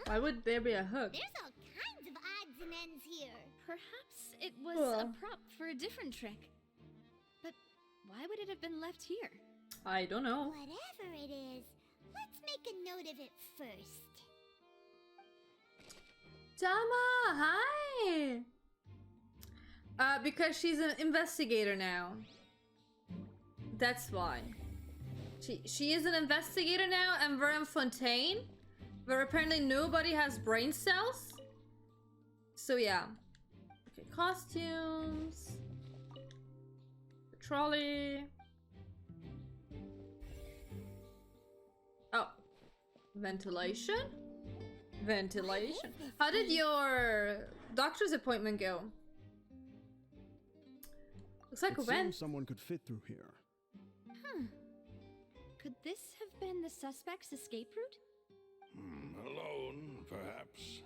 Why would there be a hook? There's all kinds of odds and ends here. Perhaps it was a prop for a different trick. But why would it have been left here? I don't know. Whatever it is, let's make a note of it first. Tama, hi! Because she's an investigator now. That's why. She is an investigator now, and we're in Fontaine, where apparently nobody has brain cells. So yeah. costumes. Trolley. Oh. Ventilation? Ventilation. How did your doctor's appointment go? Looks like a vent. Someone could fit through here. Huh. Could this have been the suspect's escape route? Alone, perhaps.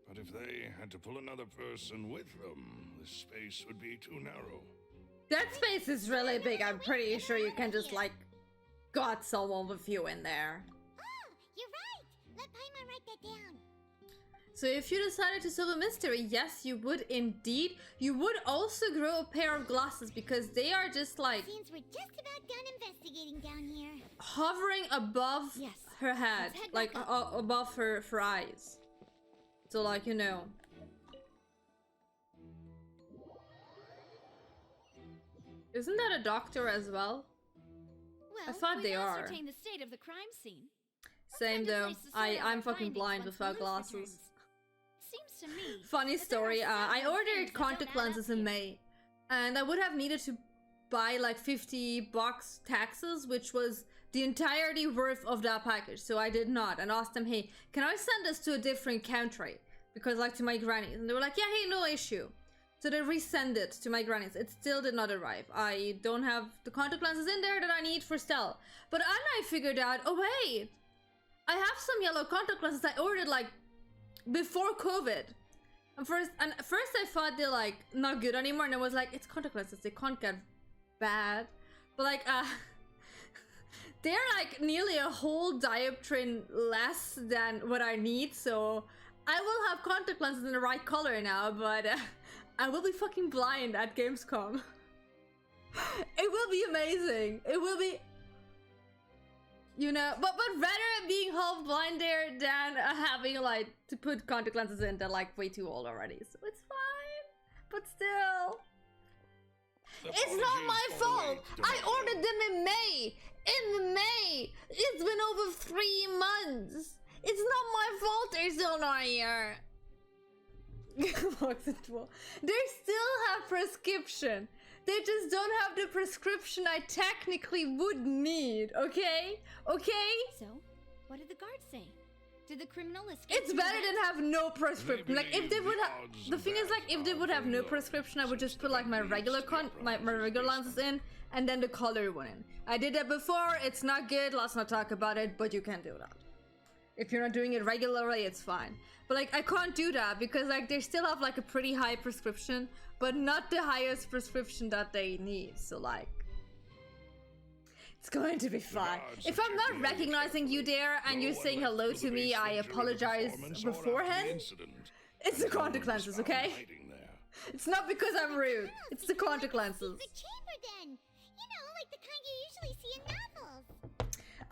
But if they had to pull another person with them, the space would be too narrow. That space is really big. I'm pretty sure you can just, like, got someone with you in there. Oh, you're right. Let Paimon write that down. So if you decided to solve a mystery, yes, you would indeed. You would also grow a pair of glasses because they are just like... Seems we're just about done investigating down here. Hovering above her head. Like, above her eyes. So, like, you know. Isn't that a doctor as well? Well, I thought they are. Ascertain the state of the crime scene. Same though. I'm fucking blind without glasses. Seems to me. Funny story. I ordered contact lenses in May, and I would have needed to buy like $50 taxes, which was the entirety worth of that package. So I did not, and asked them, hey, can I send this to a different country? Because like to my grannies, and they were like, yeah, hey, no issue. So they resend it to my grannies. It still did not arrive. I don't have the contact lenses in there that I need for Stell. But then I figured out, oh wait, I have some yellow contact lenses I ordered like before COVID. And first I thought they're like not good anymore, and I was like, it's contact lenses, they can't get bad. But like they're like nearly a whole dioptrin less than what I need, so I will have contact lenses in the right color now, but I will be fucking blind at Gamescom. It will be amazing. It will be, you know, but rather being half blind there than having like to put contact lenses in that like way too old already. So it's fine, but still. It's not my fault. I ordered them in May. In May. It's been over 3 months. It's not my fault they're still not here. They still have prescription. They just don't have the prescription I technically would need, okay? Okay? So, what did the guards say? Did the criminal escape? It's better than have no prescription. Like, if they would have... The thing is, like, if they would have no prescription, I would just put, like, my regular my regular lenses in, and then the color one in. I did that before. It's not good. Let's not talk about it, but you can do that. If you're not doing it regularly, it's fine. But, like, I can't do that because, like, they still have, like, a pretty high prescription, but not the highest prescription that they need. So, like, it's going to be fine. If I'm not recognizing you there and you're saying hello to me, I apologize beforehand. It's the contact lenses, okay? It's not because I'm rude. It's the contact lenses. The chamber then. You know, like the kind you usually see in novels.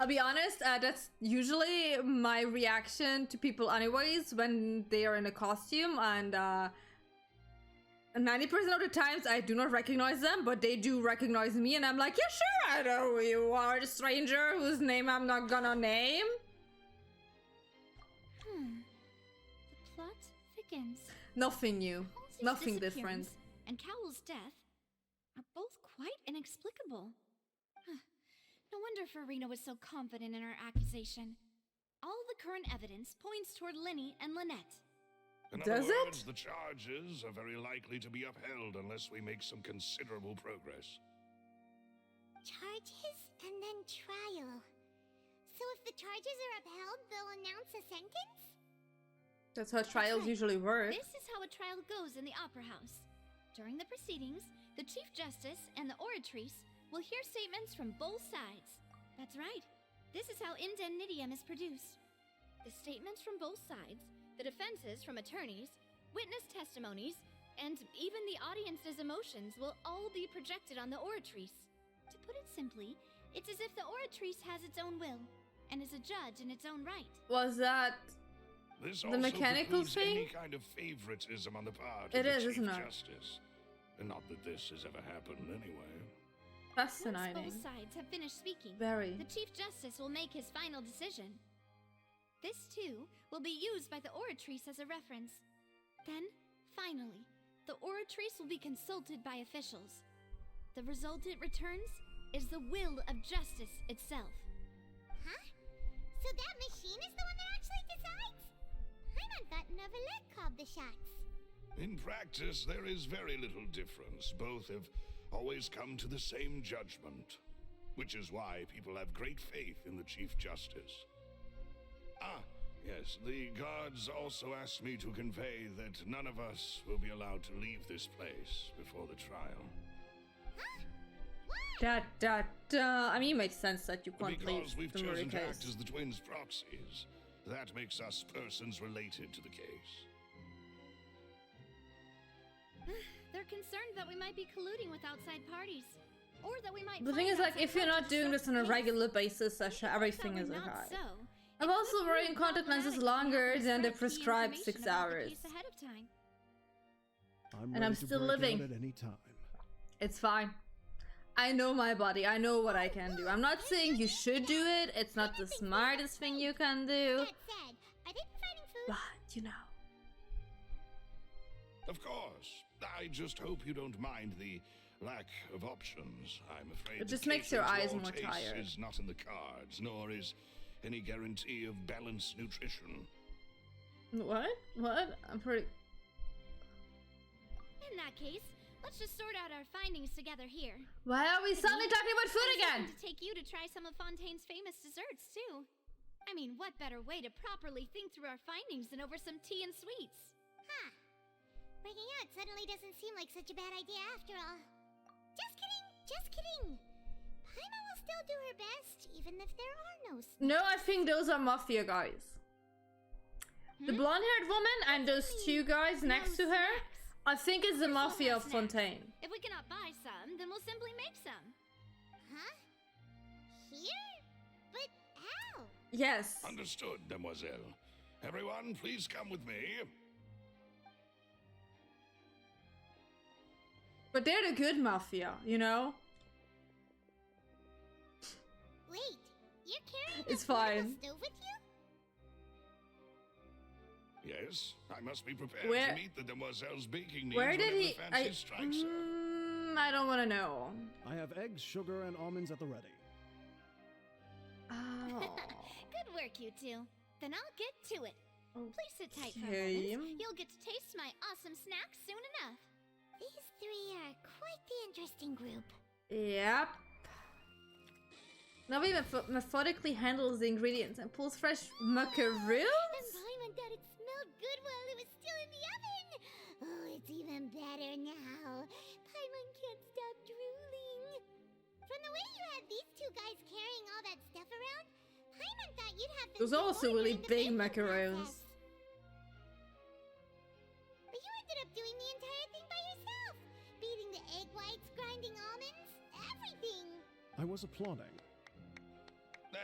I'll be honest, that's usually my reaction to people anyways when they are in a costume, and 90% of the times I do not recognize them, but they do recognize me, and I'm like, yeah, sure, I know who you are, the stranger whose name I'm not gonna name. The plot thickens. Nothing new. Nothing different. And Cowell's death are both quite inexplicable. No wonder Farina was so confident in her accusation. All the current evidence points toward Linny and Lynette. In other words, the charges are very likely to be upheld unless we make some considerable progress. Charges and then trial. So if the charges are upheld, they'll announce a sentence? That's how trials usually work. This is how a trial goes in the Opera House. During the proceedings, the Chief Justice and the Oratrice will hear statements from both sides. That's right. This is how indemnitium is produced. The statements from both sides, the defenses from attorneys, witness testimonies, and even the audience's emotions will all be projected on the Oratrice. To put it simply, it's as if the Oratrice has its own will and is a judge in its own right. Was that the mechanical thing? Any kind of favoritism on the part it of is, the Chief isn't it? Justice. And not that this has ever happened anyway. Fascinating. Once both sides have finished speaking, Very. The Chief Justice will make his final decision. This, too, will be used by the Oratrice as a reference. Then, finally, the Oratrice will be consulted by officials. The result it returns is the will of justice itself. Huh? So that machine is the one that actually decides? Paimon thought Neverlet called the shots. In practice, there is very little difference. Both have always come to the same judgment, which is why people have great faith in the Chief Justice. Ah, yes, the guards also asked me to convey that none of us will be allowed to leave this place before the trial. I mean, it makes sense that you can't leave Because we've the chosen to case. act as the twins' proxies. That makes us persons related to the case. They're concerned that we might be colluding with outside parties. Or that we might The thing is, like, if you're not doing this on a regular basis, everything is okay. I've also wearing contact lenses longer than the prescribed 6 hours. And I'm still living. At any time. It's fine. I know my body. I know what I can do. I'm not saying you should do it. It's not the smartest thing you can do. That said, are they providing food? But, you know. Of course. I just hope you don't mind the lack of options. I'm afraid It just the makes your catering to eyes all more tastes tired. is not in the cards, nor is any guarantee of balanced nutrition. What? What? I'm pretty... In that case, let's just sort out our findings together here. Why are we suddenly talking about food again? To take you to try some of Fontaine's famous desserts, too. I mean, what better way to properly think through our findings than over some tea and sweets? Huh. Breaking out suddenly doesn't seem like such a bad idea after all. Just kidding, just kidding. Paimon will still do her best, even if there are no snacks. No, I think those are mafia guys. The blonde-haired woman and those two guys next to her, I think it's the mafia of Fontaine. If we cannot buy some, then we'll simply make some. Huh? Here? But how? Yes. Understood, demoiselle. Everyone, please come with me. But they're the good mafia, you know? Wait, you're carrying It's a portable fine. stove with you? Yes, I must be prepared Where- to meet the demoiselle's baking needs Where did whenever he... fancy strikes her. I don't want to know. I have eggs, sugar, and almonds at the ready. Oh. Good work, you two. Then I'll get to it. Please sit tight for a Okay. moment. You'll get to taste my awesome snack soon enough. These three are quite the interesting group. Yep. Navi methodically handles the ingredients and pulls fresh macaroons? And Paimon thought it smelled good while it was still in the oven. Oh, it's even better now. Paimon can't stop drooling. From the way you had these two guys carrying all that stuff around, Paimon thought you'd have been Those are also supporting really the big baking macaroons. process. But you ended up doing the entire thing by yourself. Beating the egg whites, grinding almonds, everything. I was applauding.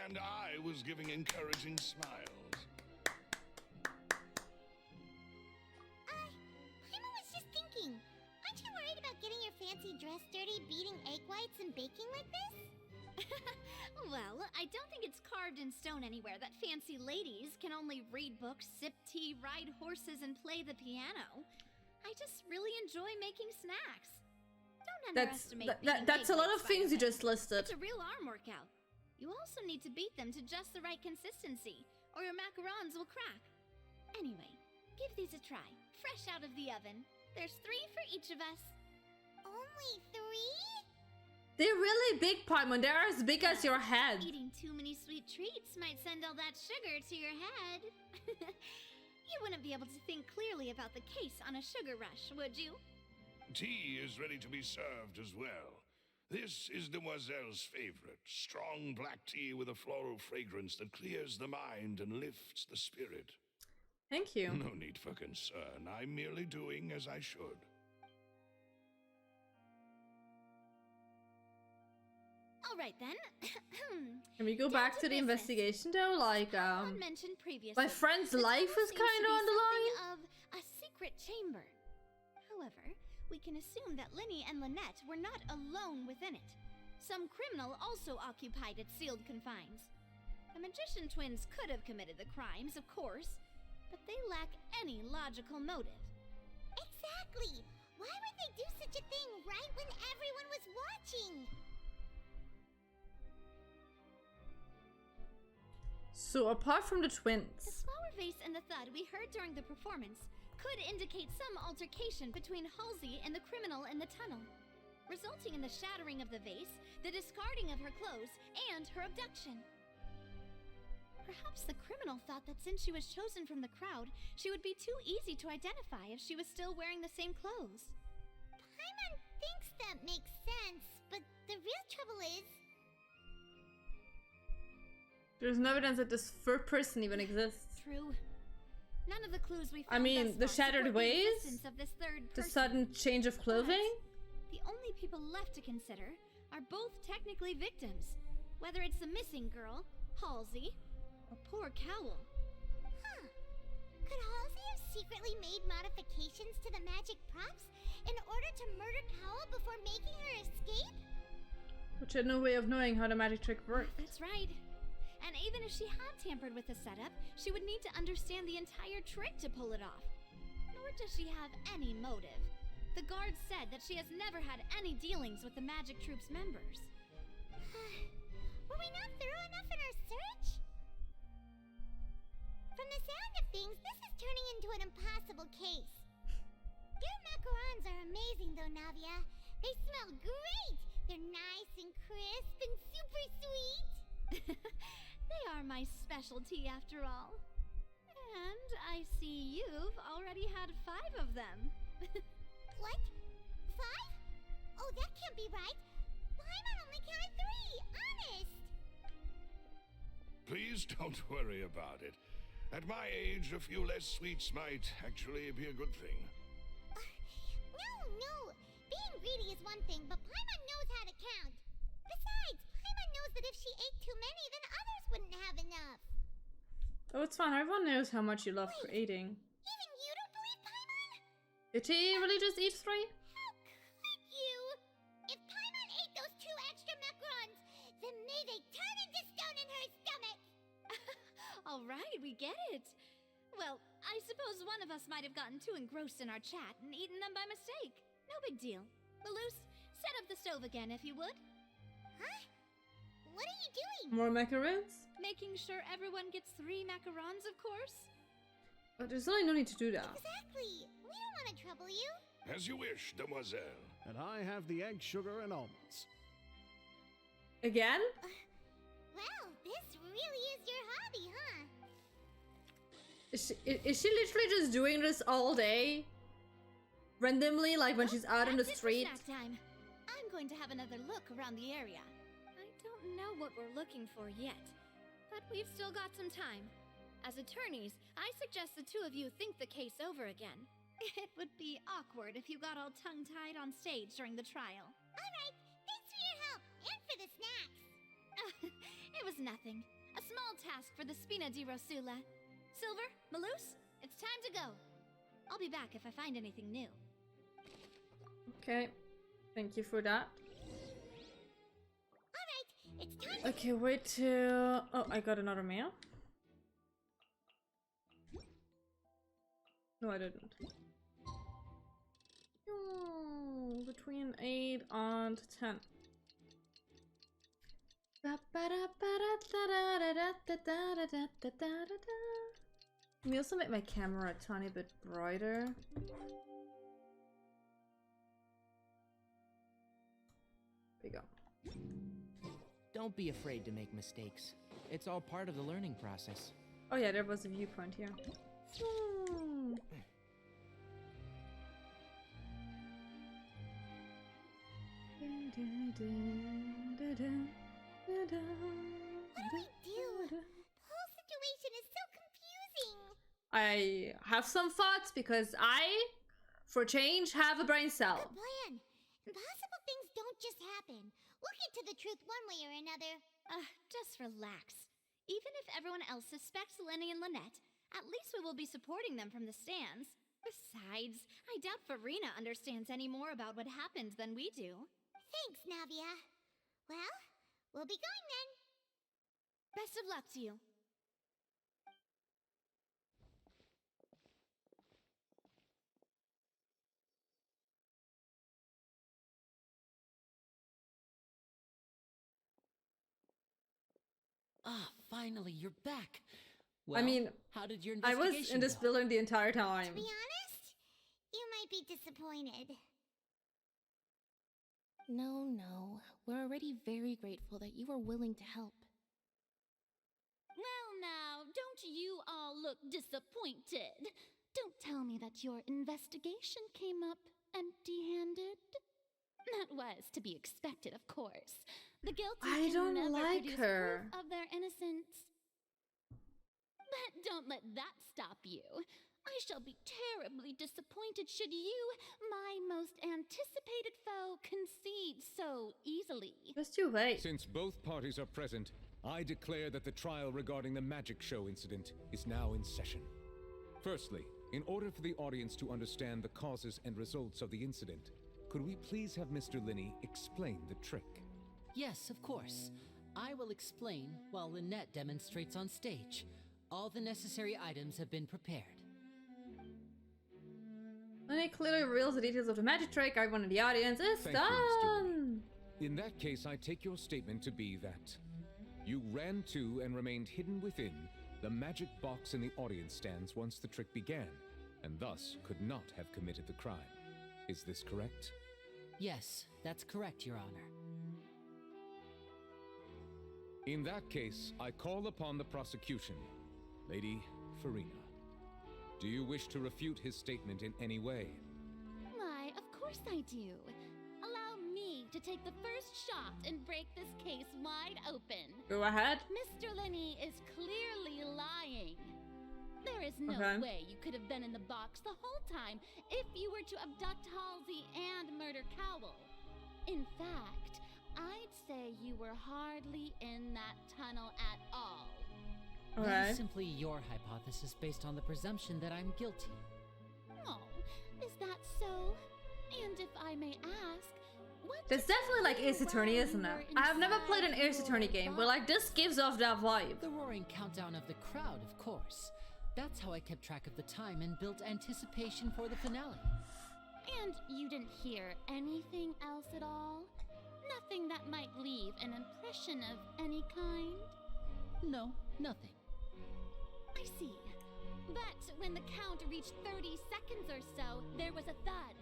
And I was giving encouraging smiles. Paimon was just thinking, aren't you worried about getting your fancy dress dirty beating egg whites and baking like this? Well, I don't think it's carved in stone anywhere that fancy ladies can only read books, sip tea, ride horses, and play the piano. I just really enjoy making snacks. Don't underestimate That's a lot of things you just listed. It's a real arm workout. You also need to beat them to just the right consistency, or your macarons will crack. Anyway, give these a try, fresh out of the oven. There's 3 for each of us. Only 3? They're really big, Paimon. They're as big as your head. Eating too many sweet treats might send all that sugar to your head. You wouldn't be able to think clearly about the case on a sugar rush, would you? Tea is ready to be served as well. This is Demoiselle's favorite, strong black tea with a floral fragrance that clears the mind and lifts the spirit. Thank you. No need for concern. I'm merely doing as I should. All right then. Can we go back to the investigation though? Like, mentioned previously, my friend's the life tunnel is seems kind to of be on the line. something of a secret chamber. However, we can assume that Linny and Lynette were not alone within it. Some criminal also occupied its sealed confines. The magician twins could have committed the crimes, of course, but they lack any logical motive. Exactly! Why would they do such a thing right when everyone was watching? So apart from the twins, The slower vase and the thud we heard during the performance could indicate some altercation between Halsey and the criminal in the tunnel, resulting in the shattering of the vase, the discarding of her clothes, and her abduction. Perhaps the criminal thought that since she was chosen from the crowd, she would be too easy to identify if she was still wearing the same clothes. Paimon thinks that makes sense, but the real trouble is... there's no evidence that this third person even exists. True. None of the clues we found I mean, the thus far shattered support the ways, existence of this third the person. sudden change of clothing. The only people left to consider are both technically victims, whether it's the missing girl, Halsey, or poor Cowl. Huh. Could Halsey have secretly made modifications to the magic props in order to murder Cowl before making her escape? Which had no way of knowing how the magic trick worked. That's right. And even if she had tampered with the setup, she would need to understand the entire trick to pull it off. Nor does she have any motive. The guard said that she has never had any dealings with the magic troop's members. Were we not thorough enough in our search? From the sound of things, this is turning into an impossible case. Your macarons are amazing though, Navia. They smell great! They're nice and crisp and super sweet! They are my specialty after all. And I see you've already had 5 of them. What? 5? Oh, that can't be right. Paimon only counted 3, honest! Please don't worry about it. At my age, a few less sweets might actually be a good thing. No. Being greedy is one thing, but Paimon knows how to count. Besides, Paimon knows that if she ate too many, then others wouldn't have enough. Oh, it's fine. Everyone knows how much you love creating. Even you don't believe Paimon? Did he really just eat 3? How could you? If Paimon ate those 2 extra macarons, then may they turn into stone in her stomach! All right, we get it. Well, I suppose one of us might have gotten too engrossed in our chat and eaten them by mistake. No big deal. Malus, set up the stove again if you would. Huh? What are you doing? More macarons? Making sure everyone gets 3 macarons, of course. But there's really no need to do that. Exactly. We don't want to trouble you. As you wish, demoiselle. And I have the egg, sugar, and almonds. Again? Well, this really is your hobby, huh? Is she literally just doing this all day? Randomly, like when she's out in the street? Snack time. I'm going to have another look around the area. I don't know what we're looking for yet, but we've still got some time. As attorneys, I suggest the 2 of you think the case over again. It would be awkward if you got all tongue-tied on stage during the trial. All right, thanks for your help and for the snacks. It was nothing. A small task for the Spina di Rosula. Silver, Malus, it's time to go. I'll be back if I find anything new. Okay. Thank you for that. Alright, it's time. Okay, wait till... Oh, I got another mail. No, I didn't. Oh, between 8 and 10. Let me also make my camera a tiny bit brighter. There you go. Don't be afraid to make mistakes. It's all part of the learning process. Oh yeah, there was a viewpoint here. What do we do? The whole situation is so confusing. I have some thoughts because I, for change, have a brain cell. Good plan. Impossible things don't just happen. We'll get to the truth one way or another. Just relax. Even if everyone else suspects Lenny and Lynette, at least we will be supporting them from the stands. Besides, I doubt Farina understands any more about what happened than we do. Thanks, Navia. Well, we'll be going then. Best of luck to you. Ah, finally, you're back. Well, I mean, how did your I investigation was in this go? building the entire time. To be honest, you might be disappointed. No. We're already very grateful that you were willing to help. Well, now, don't you all look disappointed? Don't tell me that your investigation came up empty-handed. That was to be expected, of course. The guilty I can don't never like produce her. proof of their innocence. But don't let that stop you. I shall be terribly disappointed should you, my most anticipated foe, concede so easily. Just you wait. Since both parties are present, I declare that the trial regarding the magic show incident is now in session. Firstly, in order for the audience to understand the causes and results of the incident, could we please have Mr. Linney explain the trick? Yes, of course. I will explain while Lynette demonstrates on stage. All the necessary items have been prepared. When it clearly reveals the details of the magic trick, everyone in the audience is Thank you, Mr. done. In that case, I take your statement to be that you ran to and remained hidden within the magic box in the audience stands once the trick began, and thus could not have committed the crime. Is this correct? Yes, that's correct, Your Honor. In that case, I call upon the prosecution. Lady Farina, do you wish to refute his statement in any way? Why, of course I do. Allow me to take the first shot and break this case wide open. Go ahead. Mr. Linney is clearly lying. There is no Okay. way you could have been in the box the whole time if you were to abduct Halsey and murder Cowell. In fact, I'd say you were hardly in that tunnel at all. That Okay. is simply your hypothesis based on the presumption that I'm guilty. Oh, is that so? And if I may ask, what There's did you definitely like do Ace Attorney, while isn't you there? were I have never played an inside Ace Attorney your game, but like this gives off that vibe. The roaring countdown of the crowd, of course. That's how I kept track of the time and built anticipation for the finale. And you didn't hear anything else at all? Nothing that might leave an impression of any kind? No, nothing. I see. But when the count reached 30 seconds or so, there was a thud.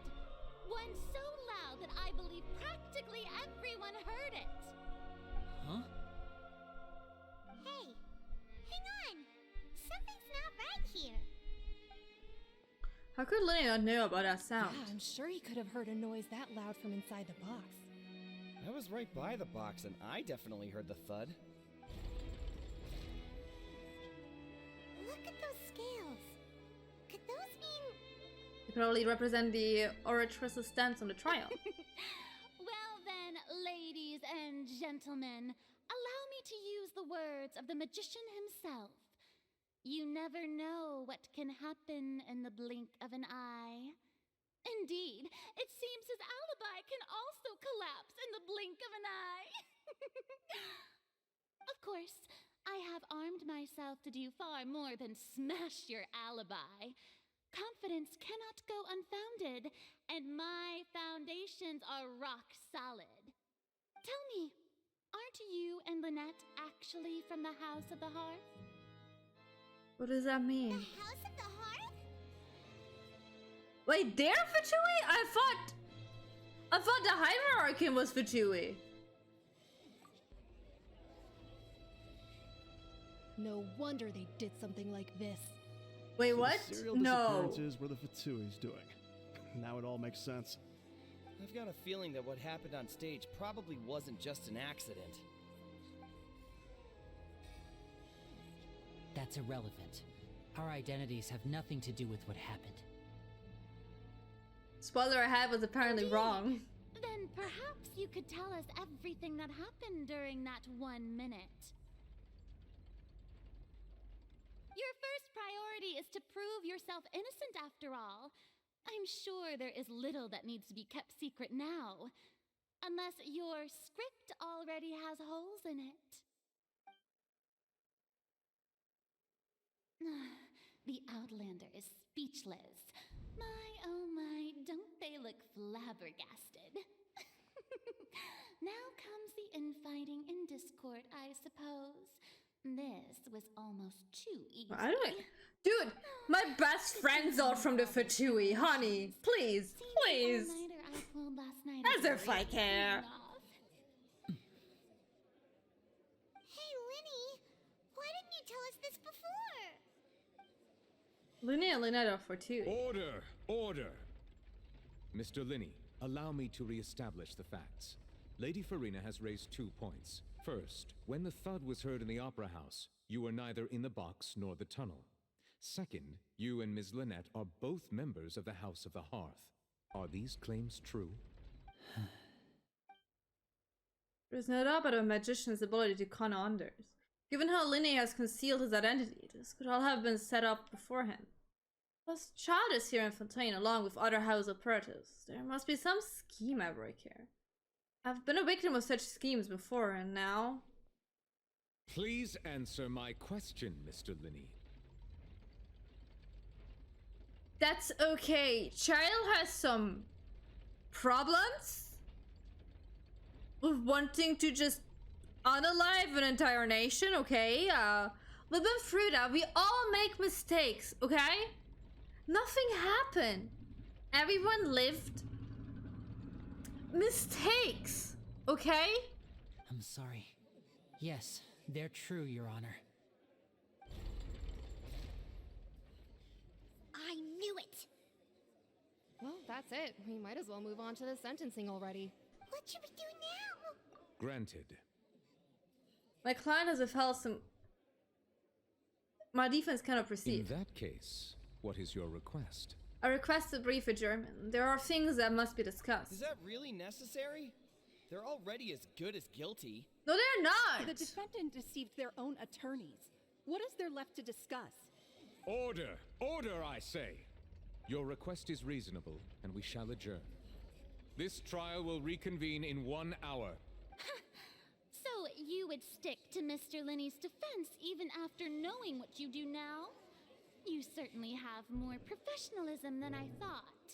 One so loud that I believe practically everyone heard it. Huh? Hey, hang on. Something's not right here. How could Lenny not know about that sound? Yeah, I'm sure he could have heard a noise that loud from inside the box. I was right by the box and I definitely heard the thud. Look at those scales. Could those mean... They probably represent the oratress's stance on the trial. Well then, ladies and gentlemen, allow me to use the words of the magician himself. You never know what can happen in the blink of an eye. Indeed, it seems his alibi can also collapse in the blink of an eye. Of course, I have armed myself to do far more than smash your alibi. Confidence cannot go unfounded, and my foundations are rock solid. Tell me, aren't you and Lynette actually from the House of the Hearth? What does that mean? The House of the Hearth? Wait, they're Fatui? I thought the Hierarchy was Fatui. No wonder they did something like this. Wait, So what? The serial No. disappearances were the Fatsui's doing. Now it all makes sense. I've got a feeling that what happened on stage probably wasn't just an accident. That's irrelevant. Our identities have nothing to do with what happened. Spoiler ahead was apparently wrong. Then perhaps you could tell us everything that happened during that 1 minute. Your first priority is to prove yourself innocent after all. I'm sure there is little that needs to be kept secret now. Unless your script already has holes in it. The Outlander is speechless. My, oh my, don't they look flabbergasted? Now comes the infighting and discord, I suppose. This was almost too easy. I don't. Dude, my best friends are from the Fatui, honey. Please, please. As if I care. Hey, Linny, why didn't you tell us this before? Linny and Lynette are Fatui. Order! Order! Mr. Linney, allow me to re-establish the facts. Lady Farina has raised 2 points. First, when the thud was heard in the Opera House, you were neither in the box nor the tunnel. Second, you and Ms. Lynette are both members of the House of the Hearth. Are these claims true? There's no doubt about a magician's ability to con others. Given how Linny has concealed his identity, this could all have been set up beforehand. Plus, Child is here in Fontaine along with other house operatives. There must be some scheme at work here. I've been a victim of such schemes before, and now... Please answer my question, Mr. Linney. That's okay. Child has some problems with wanting to just unalive an entire nation, okay? We've been through that. We all make mistakes, okay? Nothing happened. Everyone lived. Mistakes, okay? I'm sorry. Yes, they're true, Your Honor. I knew it. Well, that's it. We might as well move on to the sentencing already. What should we do now? Granted. My client has withheld some... My defense cannot proceed. In that case, what is your request? I request a brief adjournment. There are things that must be discussed. Is that really necessary? They're already as good as guilty. No, they're not! The defendant deceived their own attorneys. What is there left to discuss? Order! Order, I say! Your request is reasonable, and we shall adjourn. This trial will reconvene in 1 hour. So you would stick to Mr. Linney's defense even after knowing what you do now? You certainly have more professionalism than I thought.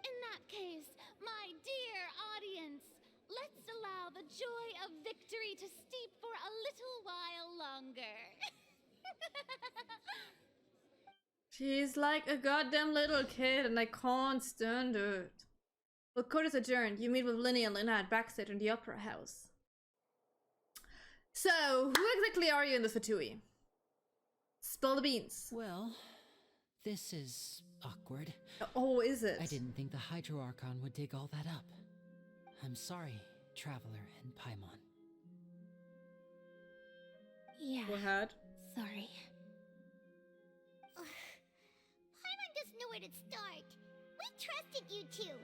In that case, my dear audience, let's allow the joy of victory to steep for a little while longer. She's like a goddamn little kid and I can't stand it. Well, court is adjourned. You meet with Linny and Lynette backstage in the Opera House. So, who exactly are you in the Fatui? Spill the beans. Well, this is awkward. Oh, is it? I didn't think the Hydro Archon would dig all that up. I'm sorry, Traveler and Paimon. Yeah. Go ahead. Sorry. Paimon doesn't know where to start. We trusted you two.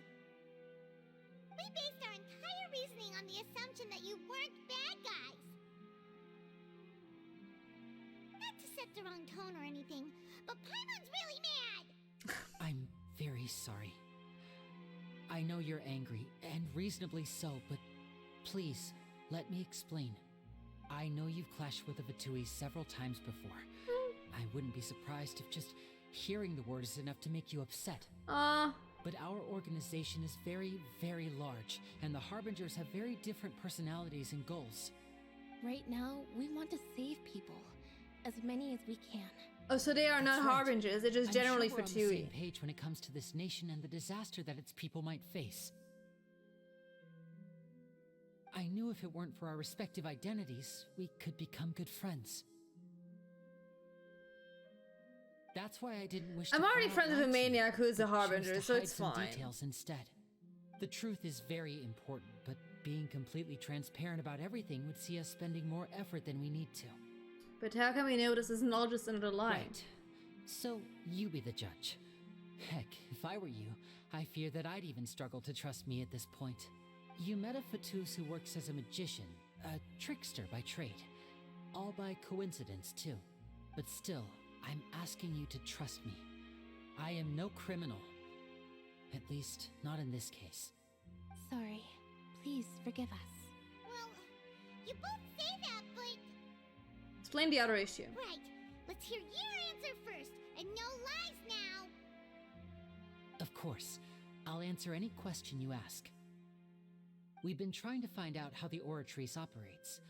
We based our entire reasoning on the assumption that you weren't bad guys. Not to set the wrong tone or anything, but Paimon's really mad. I'm very sorry. I know you're angry, and reasonably so, but please, let me explain. I know you've clashed with the Fatui several times before. I wouldn't be surprised if just hearing the word is enough to make you upset. But our organization is very, very large, and the Harbingers have very different personalities and goals. Right now, we want to save people. As many as we can. Oh, so they are That's not right. harbingers, they're just generally I'm sure we're on the same Fatui. page when it comes to this nation and the disaster that its people might face. I knew if it weren't for our respective identities, we could become good friends. That's why I didn't wish to I'm already flat out friends with lie a to you, maniac who's a but chose harbinger, to so hide it's some fine. details instead. The truth is very important, but being completely transparent about everything would see us spending more effort than we need to. But how can we know this isn't all just another lie? Right. So, you be the judge. Heck, if I were you, I fear that I'd even struggle to trust me at this point. You met a Fatus who works as a magician, a trickster by trade. All by coincidence, too. But still, I'm asking you to trust me. I am no criminal. At least, not in this case. Sorry. Please forgive us. Well, you both say that, but... Explain the other issue. Right. Let's hear your answer first, and no lies now. Of course. I'll answer any question you ask. We've been trying to find out how the Oratrice operates.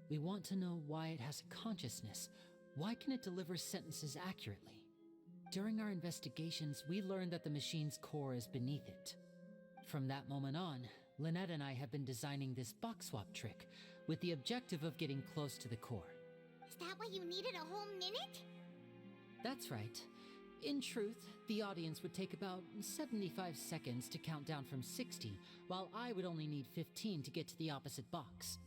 We want to know why it has a consciousness. Why can it deliver sentences accurately? During our investigations, we learned that the machine's core is beneath it. From that moment on, Lynette and I have been designing this box swap trick with the objective of getting close to the core. Is that why you needed a whole minute? That's right. In truth, the audience would take about 75 seconds to count down from 60, while I would only need 15 to get to the opposite box.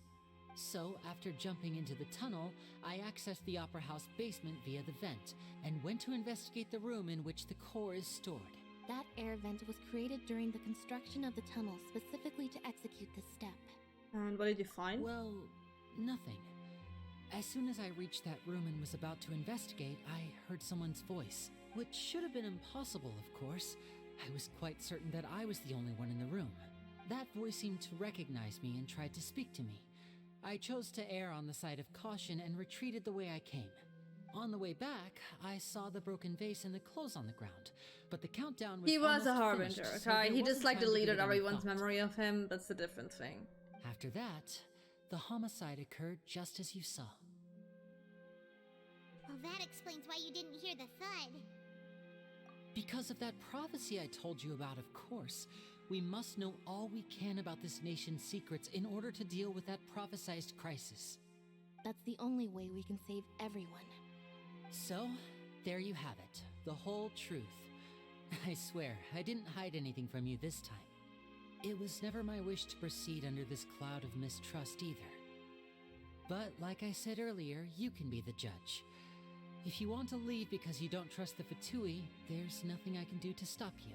So, after jumping into the tunnel, I accessed the Opera House basement via the vent, and went to investigate the room in which the core is stored. That air vent was created during the construction of the tunnel specifically to execute this step. And what did you find? Well, nothing. As soon as I reached that room and was about to investigate, I heard someone's voice, which should have been impossible, of course. I was quite certain that I was the only one in the room. That voice seemed to recognize me and tried to speak to me. I chose to err on the side of caution and retreated the way I came. On the way back, I saw the broken vase and the clothes on the ground, but the countdown was He was a almost harbinger, finished, okay? so He just like wasn't time to give deleted it any everyone's thought. memory of him. That's a different thing. After that, the homicide occurred just as you saw. Well, that explains why you didn't hear the thud. Because of that prophecy I told you about, of course. We must know all we can about this nation's secrets in order to deal with that prophesized crisis. That's the only way we can save everyone. So, there you have it. The whole truth. I swear, I didn't hide anything from you this time. It was never my wish to proceed under this cloud of mistrust either. But like I said earlier, you can be the judge. If you want to leave because you don't trust the Fatui, there's nothing I can do to stop you.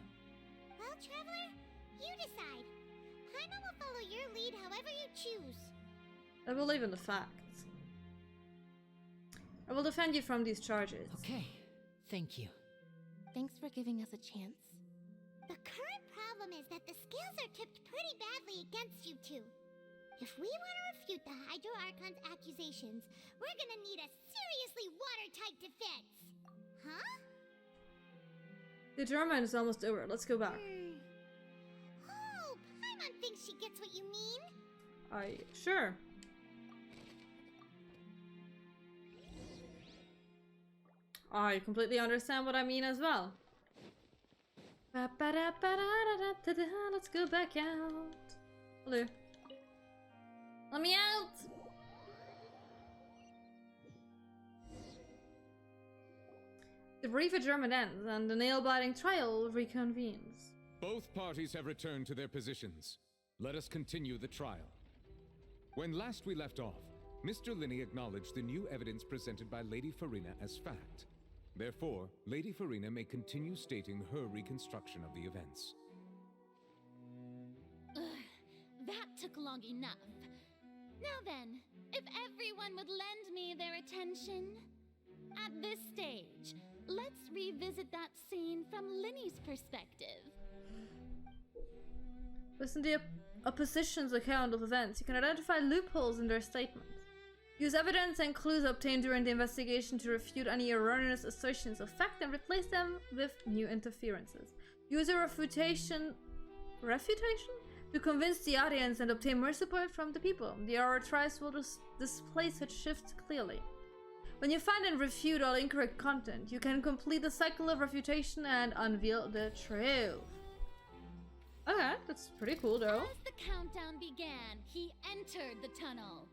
Well, Traveler, you decide. Paimon will follow your lead however you choose. I believe in the facts. I will defend you from these charges. Okay, thank you. Thanks for giving us a chance. The current problem is that the scales are tipped pretty badly against you two. If we want to refute the Hydro Archon's accusations, we're gonna need a seriously watertight defense. Huh? The German is almost over. Let's go back. Oh, Paimon thinks she gets what you mean. Sure. I completely understand what I mean as well. Let's go back out. Hello. Let me out! The brief adjournment ends and the nail-biting trial reconvenes. Both parties have returned to their positions. Let us continue the trial. When last we left off, Mr. Linney acknowledged the new evidence presented by Lady Farina as fact. Therefore, Lady Farina may continue stating her reconstruction of the events. That took long enough. Now then, if everyone would lend me their attention. At this stage, let's revisit that scene from Linney's perspective. Listen to the opposition's account of events. You can identify loopholes in their statements. Use evidence and clues obtained during the investigation to refute any erroneous assertions of fact and replace them with new inferences. Use a refutation to convince the audience and obtain more support from the people. The hour tries will display such shifts clearly. When you find and refute all incorrect content, you can complete the cycle of refutation and unveil the truth. Okay, that's pretty cool though. As the countdown began, he entered the tunnel.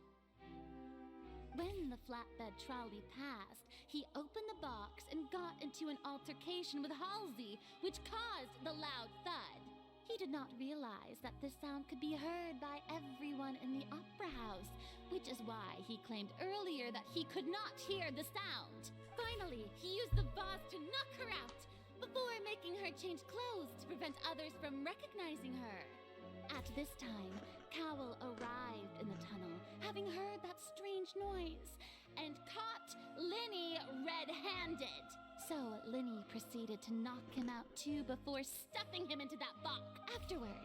When the flatbed trolley passed, he opened the box and got into an altercation with Halsey, which caused the loud thud. He did not realize that this sound could be heard by everyone in the opera house, which is why he claimed earlier that he could not hear the sound. Finally, he used the vase to knock her out, before making her change clothes to prevent others from recognizing her. At this time, Cowell arrived in the tunnel, having heard that strange noise, and caught Linney red-handed. So Linney proceeded to knock him out too before stuffing him into that box. Afterward,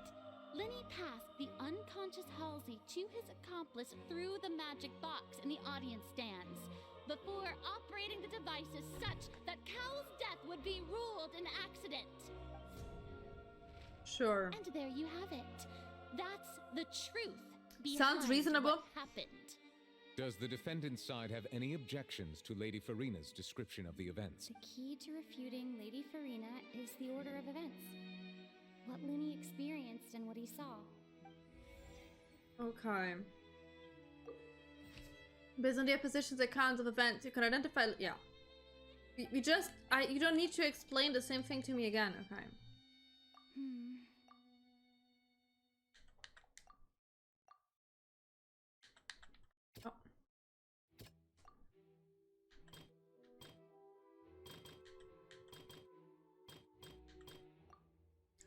Linney passed the unconscious Halsey to his accomplice through the magic box in the audience stands, before operating the devices such that Cowell's death would be ruled an accident. Sure. And there you have it. That's the truth behind Sounds reasonable. what happened. Does the defendant's side have any objections to Lady Farina's description of the events? The key to refuting Lady Farina is the order of events. What Linny experienced and what he saw. Okay. Based on their positions accounts of events, you can identify. Yeah. We just. You don't need to explain the same thing to me again. Okay. Oh.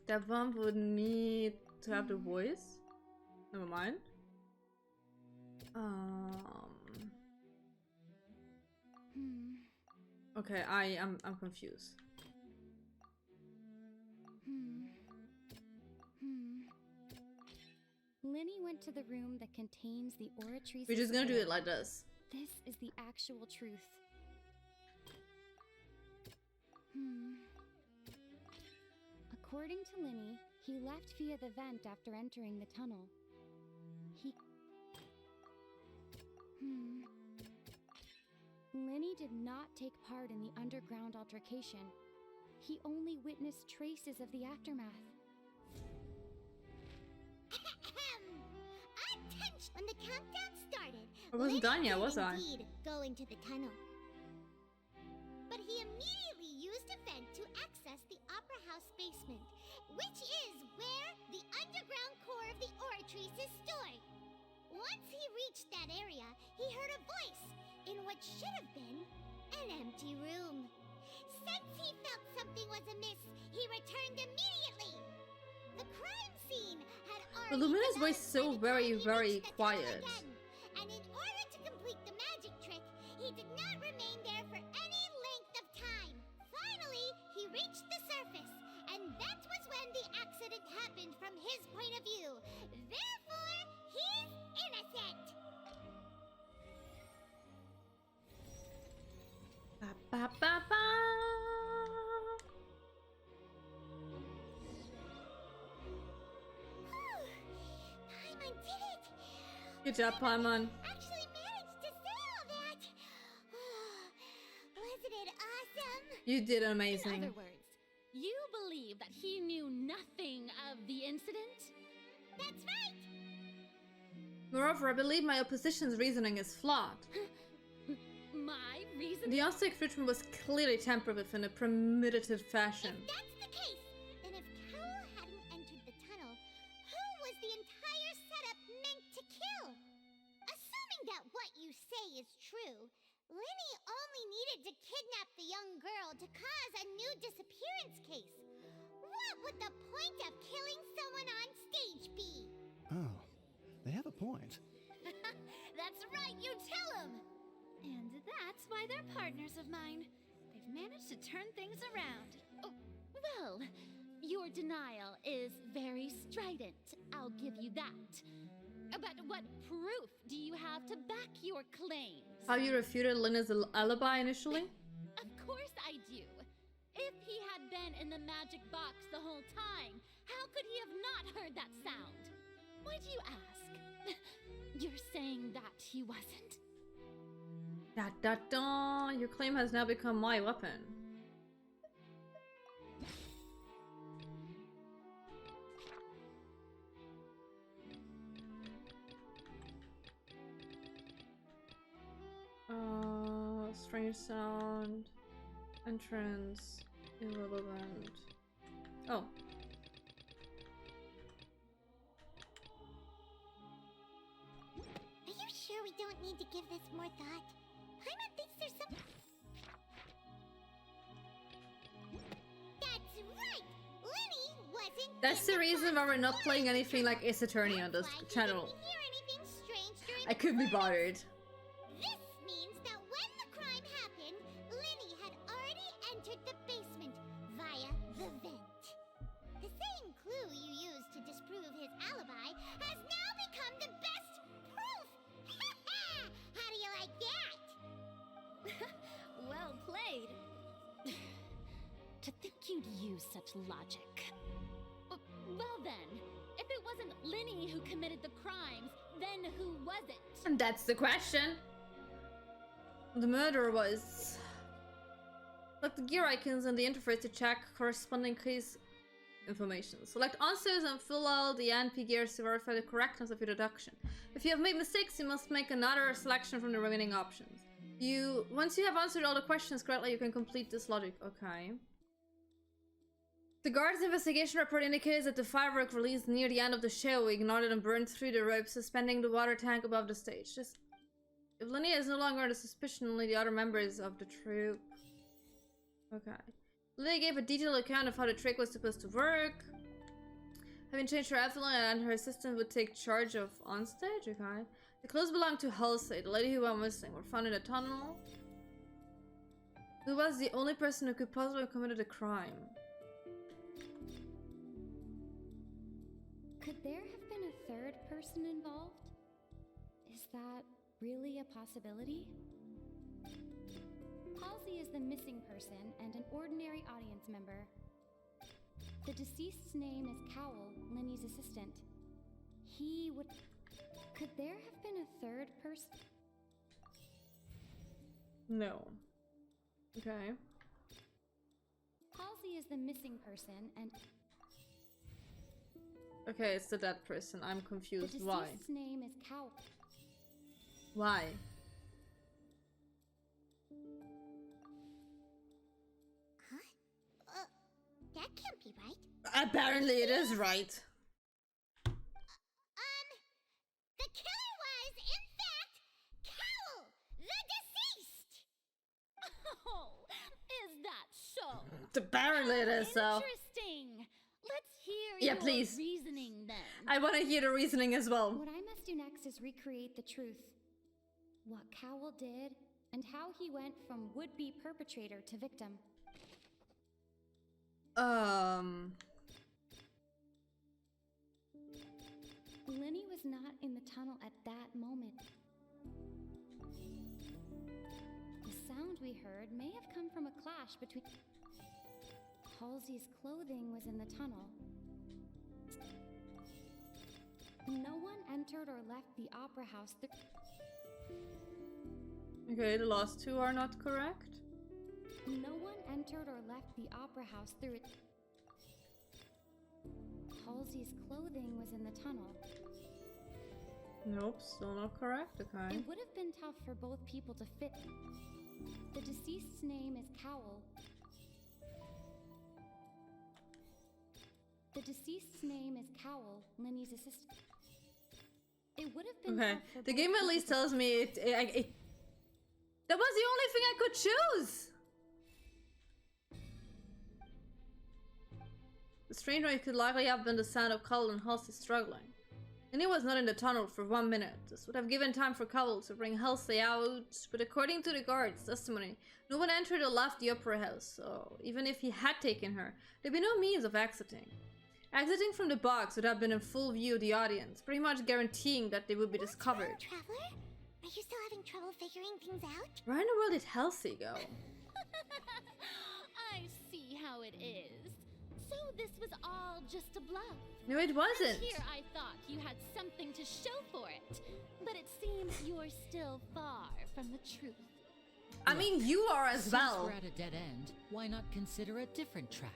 That one would need to have the voice. Never mind. Okay, I'm confused. Linny went to the room that contains the oratory. We're just gonna do it like this. This is the actual truth. According to Linny, he left via the vent after entering the tunnel. Linny did not take part in the underground altercation. He only witnessed traces of the aftermath. Attention! When the countdown started, I wasn't done yet, was I? Indeed, go into the tunnel. But he immediately used a vent to access the Opera House basement, which is where the underground core of the oratrice is stored. Once he reached that area, he heard a voice in what should have been an empty room. Since he felt something was amiss, he returned immediately. The crime scene had already Lumina's voice is so very quiet. And in order to complete the magic trick, he did not remain there for any length of time. Finally, he reached the surface, and that was when the accident happened from his point of view. Therefore, he's innocent. Ba ba ba ba. Paimon did it! Good job, Paimon. Actually managed to say all that. Wasn't it awesome? You did amazing. In other words, you believe that he knew nothing of the incident? That's right. Moreover, I believe my opposition's reasoning is flawed. My reasoning? The on-stage treatment was clearly tempered with in a premeditative fashion. If that's the case, then if Cael hadn't entered the tunnel, who was the entire setup meant to kill? Assuming that what you say is true, Linny only needed to kidnap the young girl to cause a new disappearance case. What would the point of killing someone on stage be? Oh, they have a point. That's right, you tell him! And that's why they're partners of mine. They've managed to turn things around. Oh, well, your denial is very strident, I'll give you that. But what proof do you have to back your claims? How you refuted Linna's alibi initially? Of course I do. If he had been in the magic box the whole time, how could he have not heard that sound? Why do you ask? You're saying that he wasn't? Da da da! Your claim has now become my weapon. Strange sound. Entrance. Irrelevant. Oh. Are you sure we don't need to give this more thought? Paimon thinks there's some... That's right! Linny wasn't... That's the reason why we're not playing anything like Ace Attorney on this channel. Hear anything strange during I couldn't be bothered. This means that when the crime happened, Linny had already entered the basement via the vent. The same clue you used to disprove his alibi has now become the best proof! How do you like that? Well played. To think you'd use such logic. Well then, if it wasn't Linny who committed the crimes, then who was it? And that's the question. The murderer was... Select the gear icons on the interface to check corresponding case information. Select answers and fill out the NP gears to verify the correctness of your deduction. If you have made mistakes, you must make another selection from the remaining options. Once you have answered all the questions correctly, you can complete this logic. Okay. The guard's investigation report indicates that the firework released near the end of the show ignited and burned through the rope suspending the water tank above the stage. If Linnea is no longer under suspicion, only the other members of the troupe. Okay. Linnea gave a detailed account of how the trick was supposed to work. Having changed her outfit and her assistant would take charge of onstage. Okay. The clothes belonged to Halsey, the lady who went missing, were found in a tunnel. Who was the only person who could possibly have committed a crime? Could there have been a third person involved? Is that really a possibility? Halsey is the missing person and an ordinary audience member. The deceased's name is Cowell, Lenny's assistant. Could there have been a third person? No. Okay. Halsey is the missing person and... Okay, it's the dead person. I'm confused. The Why? deceased's name is Cowell. Why? Huh? That can't be right. Apparently it is right. The killer was, in fact, Cowell, the deceased! Oh, is that so? Apparently it is so. Interesting. Let's hear Yeah, your please. reasoning then. I want to hear the reasoning as well. What I must do next is recreate the truth. What Cowell did, and how he went from would-be perpetrator to victim. Lenny was not in the tunnel at that moment. The sound we heard may have come from a clash between... Halsey's clothing was in the tunnel. No one entered or left the opera house. Okay, the last two are not correct. No one entered or left the opera house through it. Halsey's clothing was in the tunnel. Nope, still not correct. Okay. It would have been tough for both people to fit. The deceased's name is Cowell. The deceased's name is Cowell, Lenny's assistant. It would have been Okay, tough for the both game at people least to- tells me it. That was the only thing I could choose. The strange noise could likely have been the sound of Cowell and Halsey struggling. And he was not in the tunnel for 1 minute. This would have given time for Cowell to bring Halsey out, but according to the guard's testimony, no one entered or left the opera house, so even if he had taken her, there'd be no means of exiting. Exiting from the box would have been in full view of the audience, pretty much guaranteeing that they would be discovered. Traveler? Are you still having trouble figuring things out? Where in the world did Halsey go? I see how it is. So this was all just a bluff. No, it wasn't. And here I thought you had something to show for it. But it seems you're still far from the truth. I mean, you are as Since well. we're at a dead end, why not consider a different track?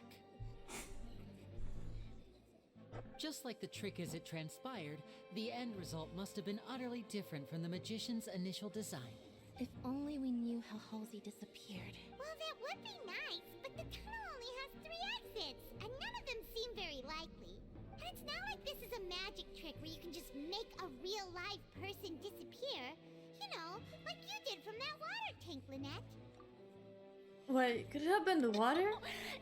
Just like the trick as it transpired, the end result must have been utterly different from the magician's initial design. If only we knew how Halsey disappeared. Well, that would be nice, but the tunnel only has 3 exits, and none of them seem very likely. And it's not like this is a magic trick where you can just make a real live person disappear. You know, like you did from that water tank, Lynette. Wait, could it have been the water?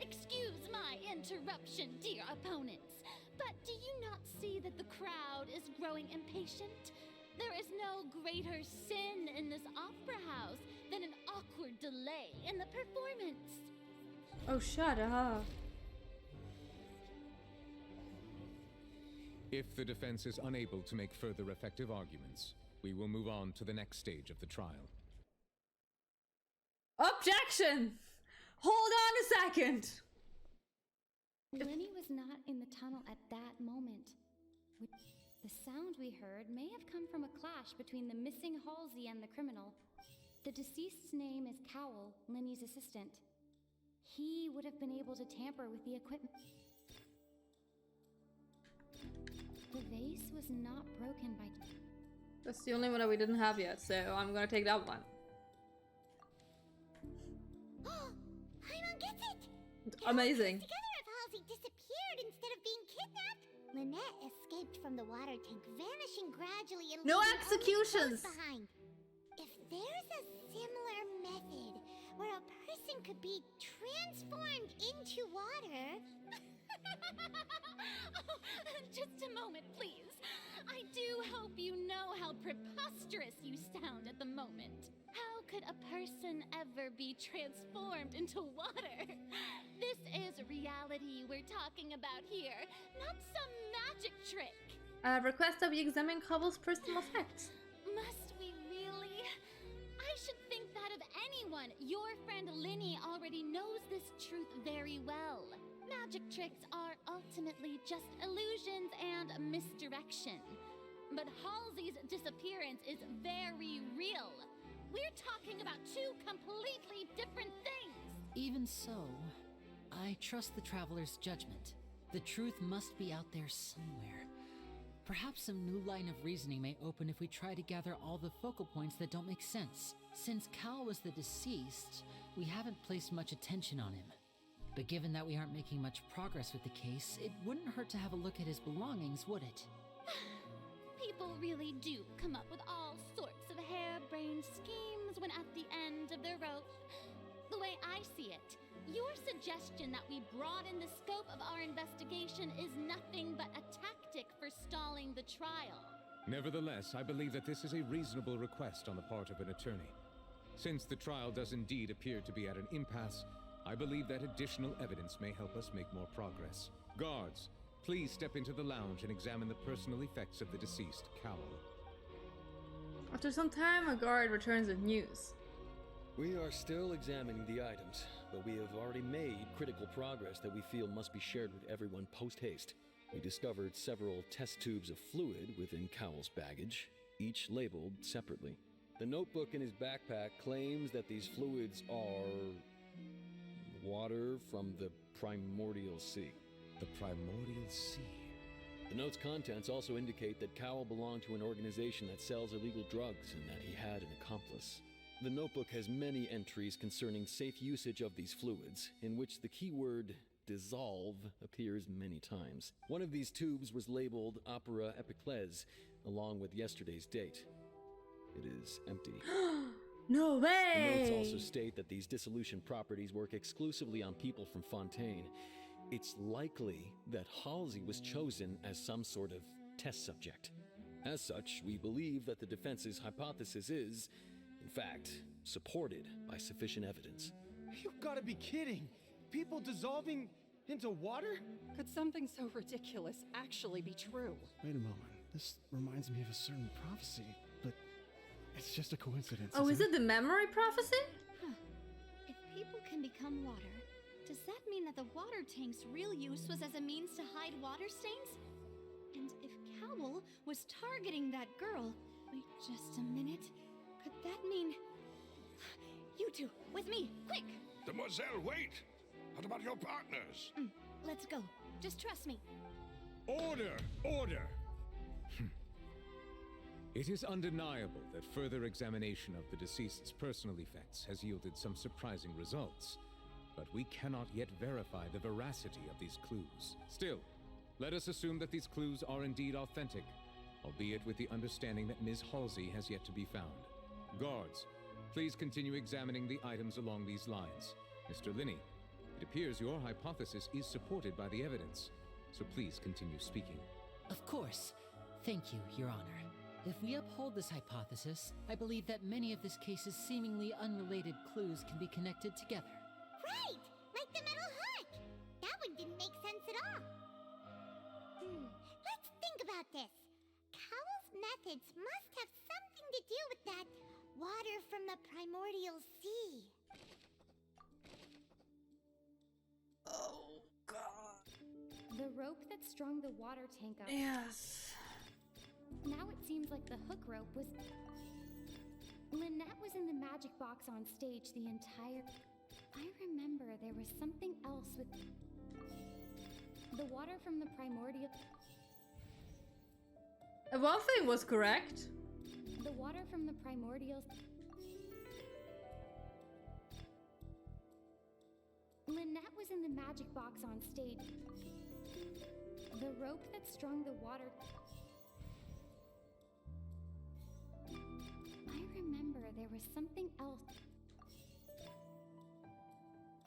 Excuse my interruption, dear opponents. But do you not see that the crowd is growing impatient? There is no greater sin in this opera house than an awkward delay in the performance. Oh, shut up. If the defense is unable to make further effective arguments, we will move on to the next stage of the trial. Objection! Hold on a second. Lenny was not in the tunnel at that moment. The sound we heard may have come from a clash between the missing Halsey and the criminal. The deceased's name is Cowell, Linny's assistant. He would have been able to tamper with the equipment. The vase was not broken by... That's the only one that we didn't have yet, so I'm gonna take that one. Paimon gets it! Amazing. Together if Halsey disappeared instead of being kidnapped. Lynette escaped from the water tank, vanishing gradually and No leaving executions! only clothes behind. If there's a similar method where a person could be transformed into water... Oh, just a moment, please. I do hope you know how preposterous you sound at the moment. How could a person ever be transformed into water? This is reality we're talking about here, not some magic trick. Request that we examine Cowell's personal effects. Must we really? I should think that of anyone. Your friend Linny already knows this truth very well. Magic tricks are ultimately just illusions and misdirection. But Halsey's disappearance is very real. We're talking about two completely different things. Even so, I trust the traveler's judgment. The truth must be out there somewhere. Perhaps some new line of reasoning may open if we try to gather all the focal points that don't make sense. Since Cal was the deceased, we haven't placed much attention on him. But given that we aren't making much progress with the case, it wouldn't hurt to have a look at his belongings, would it? People really do come up with all sorts of harebrained schemes when at the end of their rope. The way I see it, your suggestion that we broaden the scope of our investigation is nothing but a tactic for stalling the trial. Nevertheless, I believe that this is a reasonable request on the part of an attorney. Since the trial does indeed appear to be at an impasse, I believe that additional evidence may help us make more progress. Guards, please step into the lounge and examine the personal effects of the deceased, Cowell. After some time, a guard returns with news. We are still examining the items, but we have already made critical progress that we feel must be shared with everyone post-haste. We discovered several test tubes of fluid within Cowell's baggage, each labeled separately. The notebook in his backpack claims that these fluids are... water from the primordial sea. The primordial sea? The note's contents also indicate that Cowell belonged to an organization that sells illegal drugs and that he had an accomplice. The notebook has many entries concerning safe usage of these fluids, in which the keyword dissolve appears many times. One of these tubes was labeled Opera Epiclese, along with yesterday's date. It is empty. No way! The notes also state that these dissolution properties work exclusively on people from Fontaine. It's likely that Halsey was chosen as some sort of test subject. As such, we believe that the defense's hypothesis is, in fact, supported by sufficient evidence. You've got to be kidding! People dissolving into water? Could something so ridiculous actually be true? Wait a moment. This reminds me of a certain prophecy, but it's just a coincidence. Oh, is it the memory prophecy? Huh. If people can become water, does that mean that the water tank's real use was as a means to hide water stains? And if Cowell was targeting that girl... Wait just a minute. Could that mean... You two, with me, quick! Demoiselle, wait! What about your partners? Let's go. Just trust me. Order! Order! It is undeniable that further examination of the deceased's personal effects has yielded some surprising results, but we cannot yet verify the veracity of these clues. Still, let us assume that these clues are indeed authentic, albeit with the understanding that Ms. Halsey has yet to be found. Guards, please continue examining the items along these lines. Mr. Linney, it appears your hypothesis is supported by the evidence, so please continue speaking. Of course. Thank you, Your Honor. If we uphold this hypothesis, I believe that many of this case's seemingly unrelated clues can be connected together. Right! Like the metal heart! That one didn't make sense at all. Let's think about this. Cowell's methods must have something to do with that water from the primordial sea. The rope that strung the water tank up. Yes. Now it seems like the hook rope was... Lynette was in the magic box on stage the entire... I remember there was something else with... The water from the primordial... One thing was correct. The water from the primordial... Lynette was in the magic box on stage. The rope that strung the water... I remember there was something else.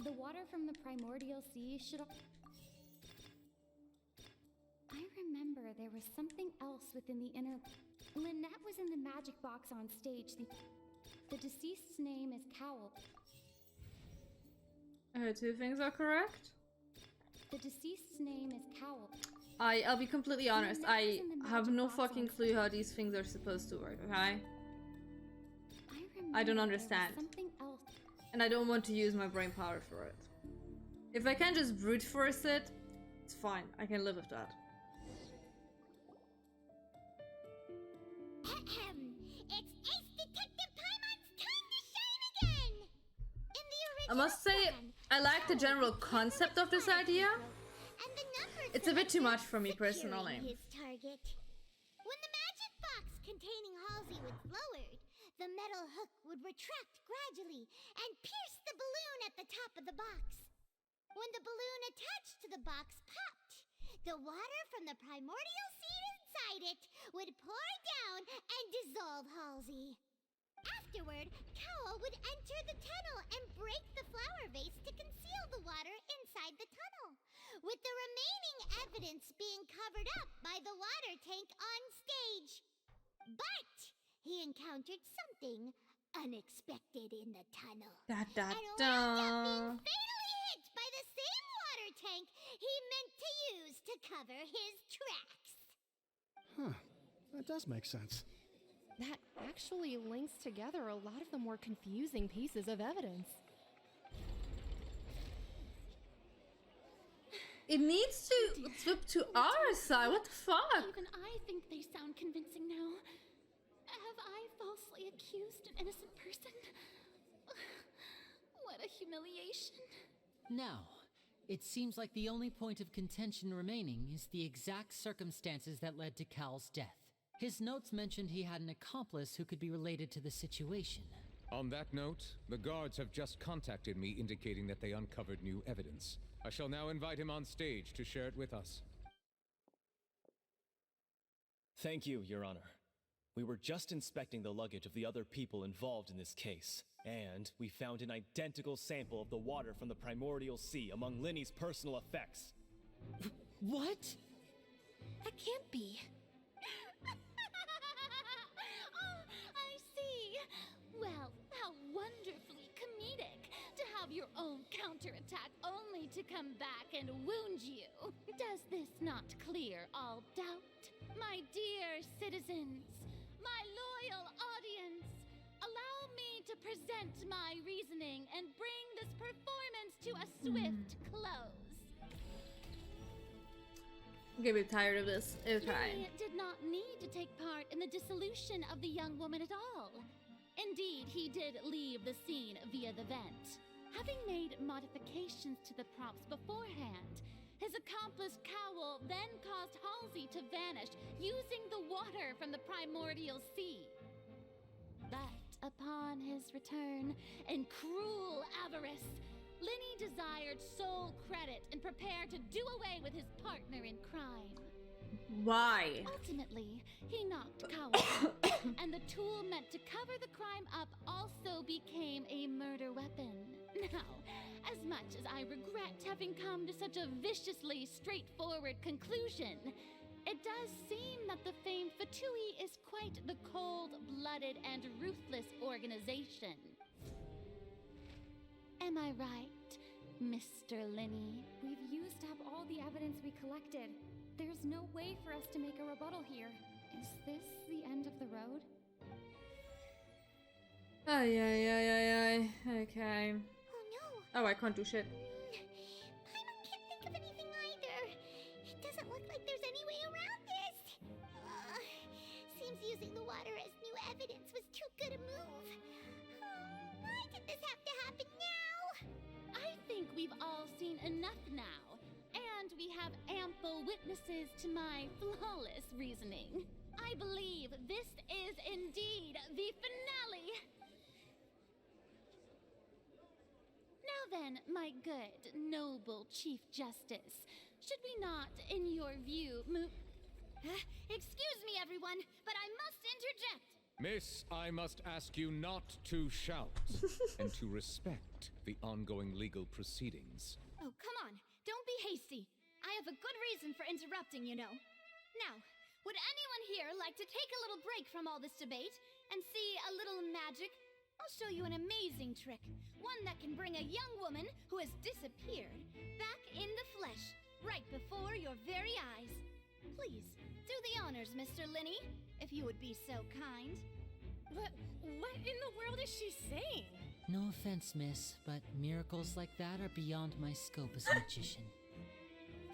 The water from the primordial sea should... I remember there was something else within the inner... Lynette was in the magic box on stage. The deceased's name is Cowell. Two things are correct. The deceased's name is Cowell. I'll be completely honest. I have no fucking clue how these things are supposed to work, okay? I don't understand. And I don't want to use my brain power for it. If I can just brute force it, it's fine. I can live with that. It's Ace Detective Paimon's time to shine again! In the I must say, I like the general concept of this idea. It's a bit too much for me personally. His target. When the magic box containing Halsey was lowered, the metal hook would retract gradually and pierce the balloon at the top of the box. When the balloon attached to the box popped, the water from the primordial seed inside it would pour down and dissolve Halsey. Afterward, Cowell would enter the tunnel and break the flower vase to conceal the water inside the tunnel, with the remaining evidence being covered up by the water tank on stage. But he encountered something unexpected in the tunnel. And wound up being fatally hit by the same water tank he meant to use to cover his tracks. Huh. That does make sense. That actually links together a lot of the more confusing pieces of evidence. It needs to flip to our side. What the fuck? Even I think they sound convincing now. Have I falsely accused an innocent person? What a humiliation. Now, it seems like the only point of contention remaining is the exact circumstances that led to Cal's death. His notes mentioned he had an accomplice who could be related to the situation. On that note, the guards have just contacted me indicating that they uncovered new evidence. I shall now invite him on stage to share it with us. Thank you, Your Honor. We were just inspecting the luggage of the other people involved in this case, and we found an identical sample of the water from the primordial sea among Linny's personal effects. What? That can't be. Oh, I see. Well, how wonderfully comedic to have your own counterattack only to come back and wound you. Does this not clear all doubt? My dear citizens, my loyal audience, allow me to present my reasoning and bring this performance to a swift close. I'm gonna be tired of this. Okay. He did not need to take part in the dissolution of the young woman at all. Indeed, he did leave the scene via the vent. Having made modifications to the props beforehand, his accomplice Cowell then caused Halsey to vanish using the water from the primordial sea. But upon his return, in cruel avarice, Linny desired sole credit and prepared to do away with his partner in crime. Why? Ultimately, he knocked Cowell, and the tool meant to cover the crime up also became a murder weapon. Now, as much as I regret having come to such a viciously straightforward conclusion, it does seem that the famed Fatui is quite the cold-blooded and ruthless organization. Am I right, Mr. Linny? We've used up all the evidence we collected. There's no way for us to make a rebuttal here. Is this the end of the road? Ay. Okay. Oh no. Oh, I can't do shit. Paimon can't think of anything either. It doesn't look like there's any way around this. to my flawless reasoning, I believe this is indeed the finale. Now then, my good, noble Chief Justice, should we not, in your view, move... Excuse me, everyone, but I must interject. Miss, I must ask you not to shout and to respect the ongoing legal proceedings. Oh, come on. Don't be hasty. I have a good reason for interrupting, you know. Now, would anyone here like to take a little break from all this debate and see a little magic? I'll show you an amazing trick. One that can bring a young woman who has disappeared back in the flesh, right before your very eyes. Please, do the honors, Mr. Linny, if you would be so kind. What in the world is she saying? No offense, miss, but miracles like that are beyond my scope as a magician.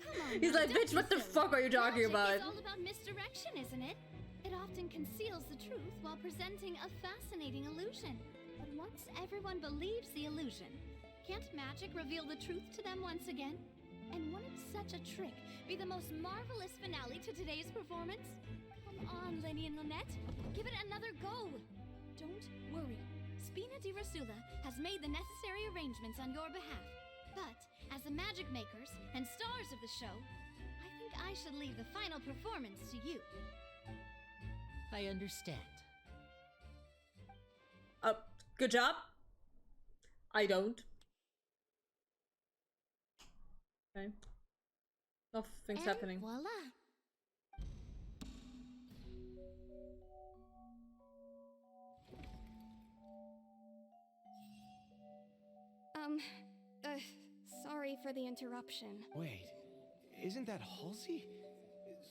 Come on, He's now, like, don't bitch, be what the silly. fuck are you talking about? It's all about misdirection, isn't it? It often conceals the truth while presenting a fascinating illusion. But once everyone believes the illusion, can't magic reveal the truth to them once again? And wouldn't such a trick be the most marvelous finale to today's performance? Come on, Lenny and Lynette. Give it another go. Don't worry. Spina di Rasula has made the necessary arrangements on your behalf. But as the magic makers and stars of the show, I think I should leave the final performance to you. I understand. Good job. I don't. Okay. Nothing's happening. Voila. Sorry for the interruption. Wait, isn't that Halsey?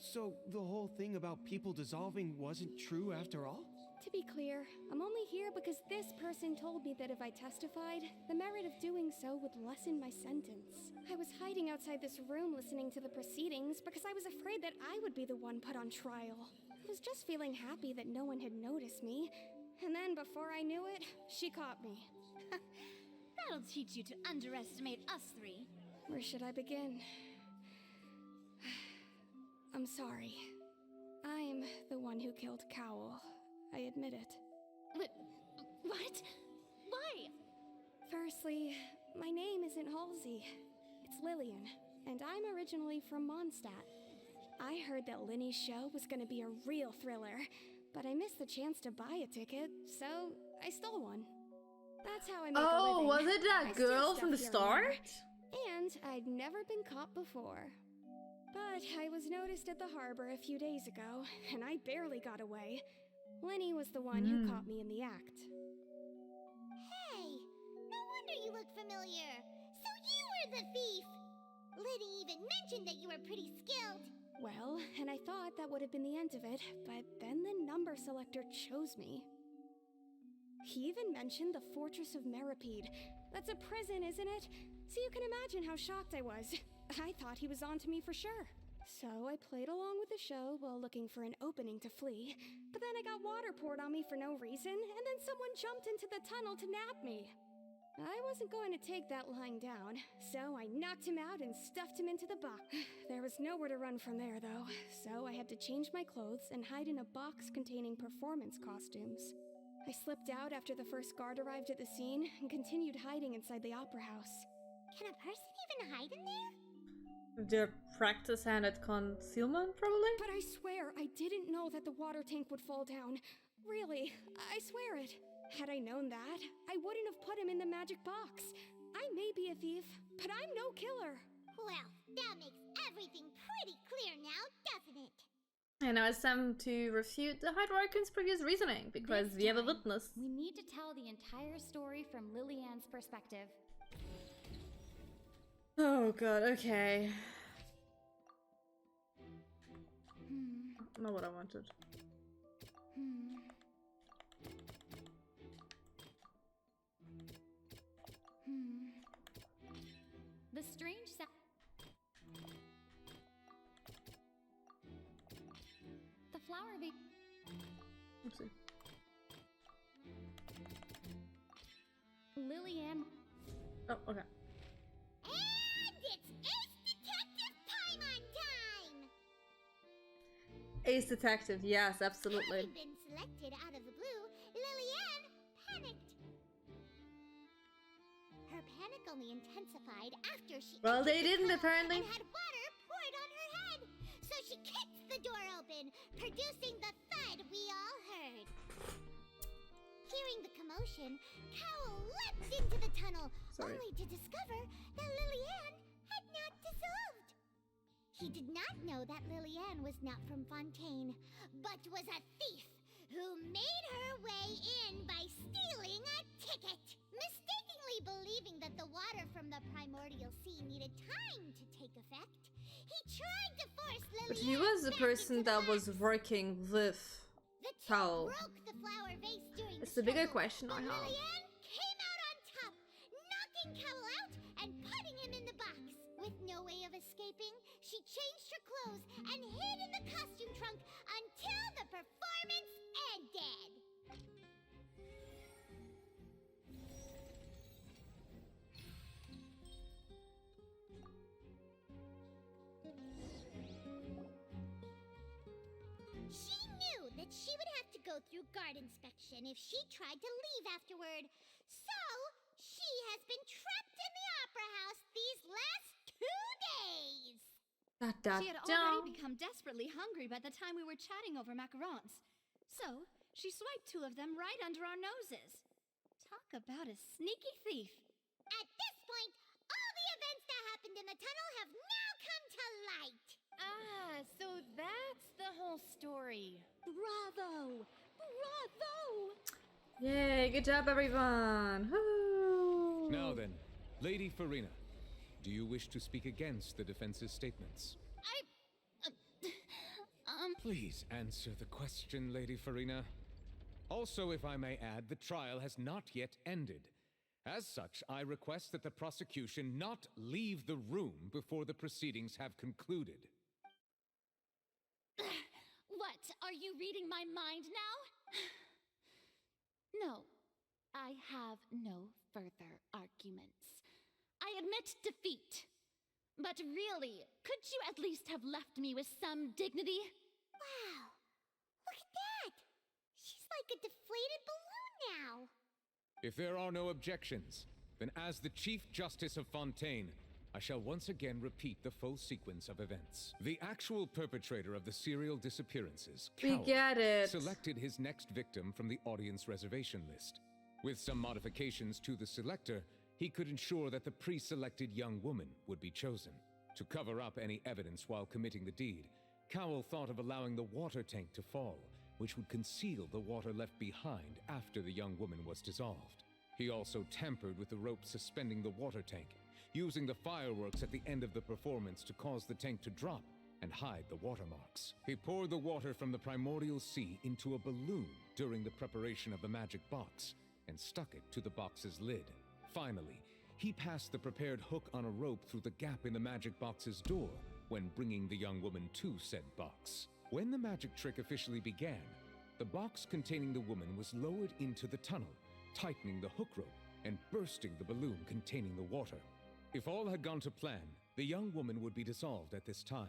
So the whole thing about people dissolving wasn't true after all? To be clear, I'm only here because this person told me that if I testified, the merit of doing so would lessen my sentence. I was hiding outside this room listening to the proceedings because I was afraid that I would be the one put on trial. I was just feeling happy that no one had noticed me, and then before I knew it, she caught me. That'll teach you to underestimate us three. Where should I begin? I'm sorry. I'm the one who killed Cowell. I admit it. What? Why? Firstly, my name isn't Halsey. It's Lillian, and I'm originally from Mondstadt. I heard that Linny's show was gonna be a real thriller, but I missed the chance to buy a ticket, so I stole one. That's how I make a living. Oh, was it that I steal girl stuff from the here and start? there. And I'd never been caught before. But I was noticed at the harbor a few days ago, and I barely got away. Linny was the one who caught me in the act. Hey, no wonder you look familiar. So you were the thief. Liddy even mentioned that you were pretty skilled. Well, and I thought that would have been the end of it, but then the number selector chose me. He even mentioned the Fortress of Meripede. That's a prison, isn't it? So you can imagine how shocked I was. I thought he was onto me for sure. So I played along with the show while looking for an opening to flee. But then I got water poured on me for no reason, and then someone jumped into the tunnel to nab me. I wasn't going to take that lying down, so I knocked him out and stuffed him into the box. There was nowhere to run from there, though, so I had to change my clothes and hide in a box containing performance costumes. I slipped out after the first guard arrived at the scene and continued hiding inside the opera house. Can a person even hide in there? Their practice hand at concealment, probably? But I swear I didn't know that the water tank would fall down. Really, I swear it. Had I known that, I wouldn't have put him in the magic box. I may be a thief, but I'm no killer. Well, that makes everything pretty clear now, doesn't it? And now it's time to refute the Hydra-Archon's previous reasoning, because we have a witness. We need to tell the entire story from Lillian's perspective. Oh god, okay. Not what I wanted. The strange sound. The flower be. Oopsie. Lillian. Oh, okay. And it's Ace Detective Paimon time! Ace Detective, yes, absolutely. Having been selected out of the blue, Lillian panicked. Her panic only intensified after she Well, they entered the didn't tunnel apparently. and had water poured on her head. So she kicked the door open, producing the thud we all heard. Hearing the commotion, Cowell leapt into the tunnel, only to discover that Lillian had not dissolved. He did not know that Lillian was not from Fontaine, but was a thief who made her way in by stealing a ticket. Mistakenly believing that the water from the primordial sea needed time to take effect, he tried to force Lillian. But he was the person that was working with Cowell. Broke the flower vase during It's the bigger question I have. Lillian came out on top, knocking Cowell out and putting him in the box. With no way of escaping, she changed her clothes and hid in the costume trunk until the performance ended. She knew that she would have to go through guard inspection if she tried to leave afterward. So, she has been trapped in the opera house these last 2 days. She had already become desperately hungry by the time we were chatting over macarons. So, she swiped 2 of them right under our noses. Talk about a sneaky thief. At this point, all the events that happened in the tunnel have now come to light. Ah, so that's the whole story. Bravo! Bravo! Yay, good job, everyone. Woo. Now then, Lady Farina, do you wish to speak against the defense's statements? Please answer the question, Lady Farina. Also, if I may add, the trial has not yet ended. As such, I request that the prosecution not leave the room before the proceedings have concluded. What? Are you reading my mind now? No, I have no further arguments. I admit defeat. But really, could you at least have left me with some dignity? Wow, look at that. She's like a deflated balloon now. If there are no objections, then as the Chief Justice of Fontaine, I shall once again repeat the full sequence of events. The actual perpetrator of the serial disappearances, Cowell, selected his next victim from the audience reservation list. With some modifications to the selector, he could ensure that the pre-selected young woman would be chosen. To cover up any evidence while committing the deed, Cowell thought of allowing the water tank to fall, which would conceal the water left behind after the young woman was dissolved. He also tampered with the rope suspending the water tank, using the fireworks at the end of the performance to cause the tank to drop and hide the watermarks. He poured the water from the primordial sea into a balloon during the preparation of the magic box and stuck it to the box's lid. Finally, he passed the prepared hook on a rope through the gap in the magic box's door when bringing the young woman to said box. When the magic trick officially began, the box containing the woman was lowered into the tunnel, tightening the hook rope and bursting the balloon containing the water. If all had gone to plan, the young woman would be dissolved at this time.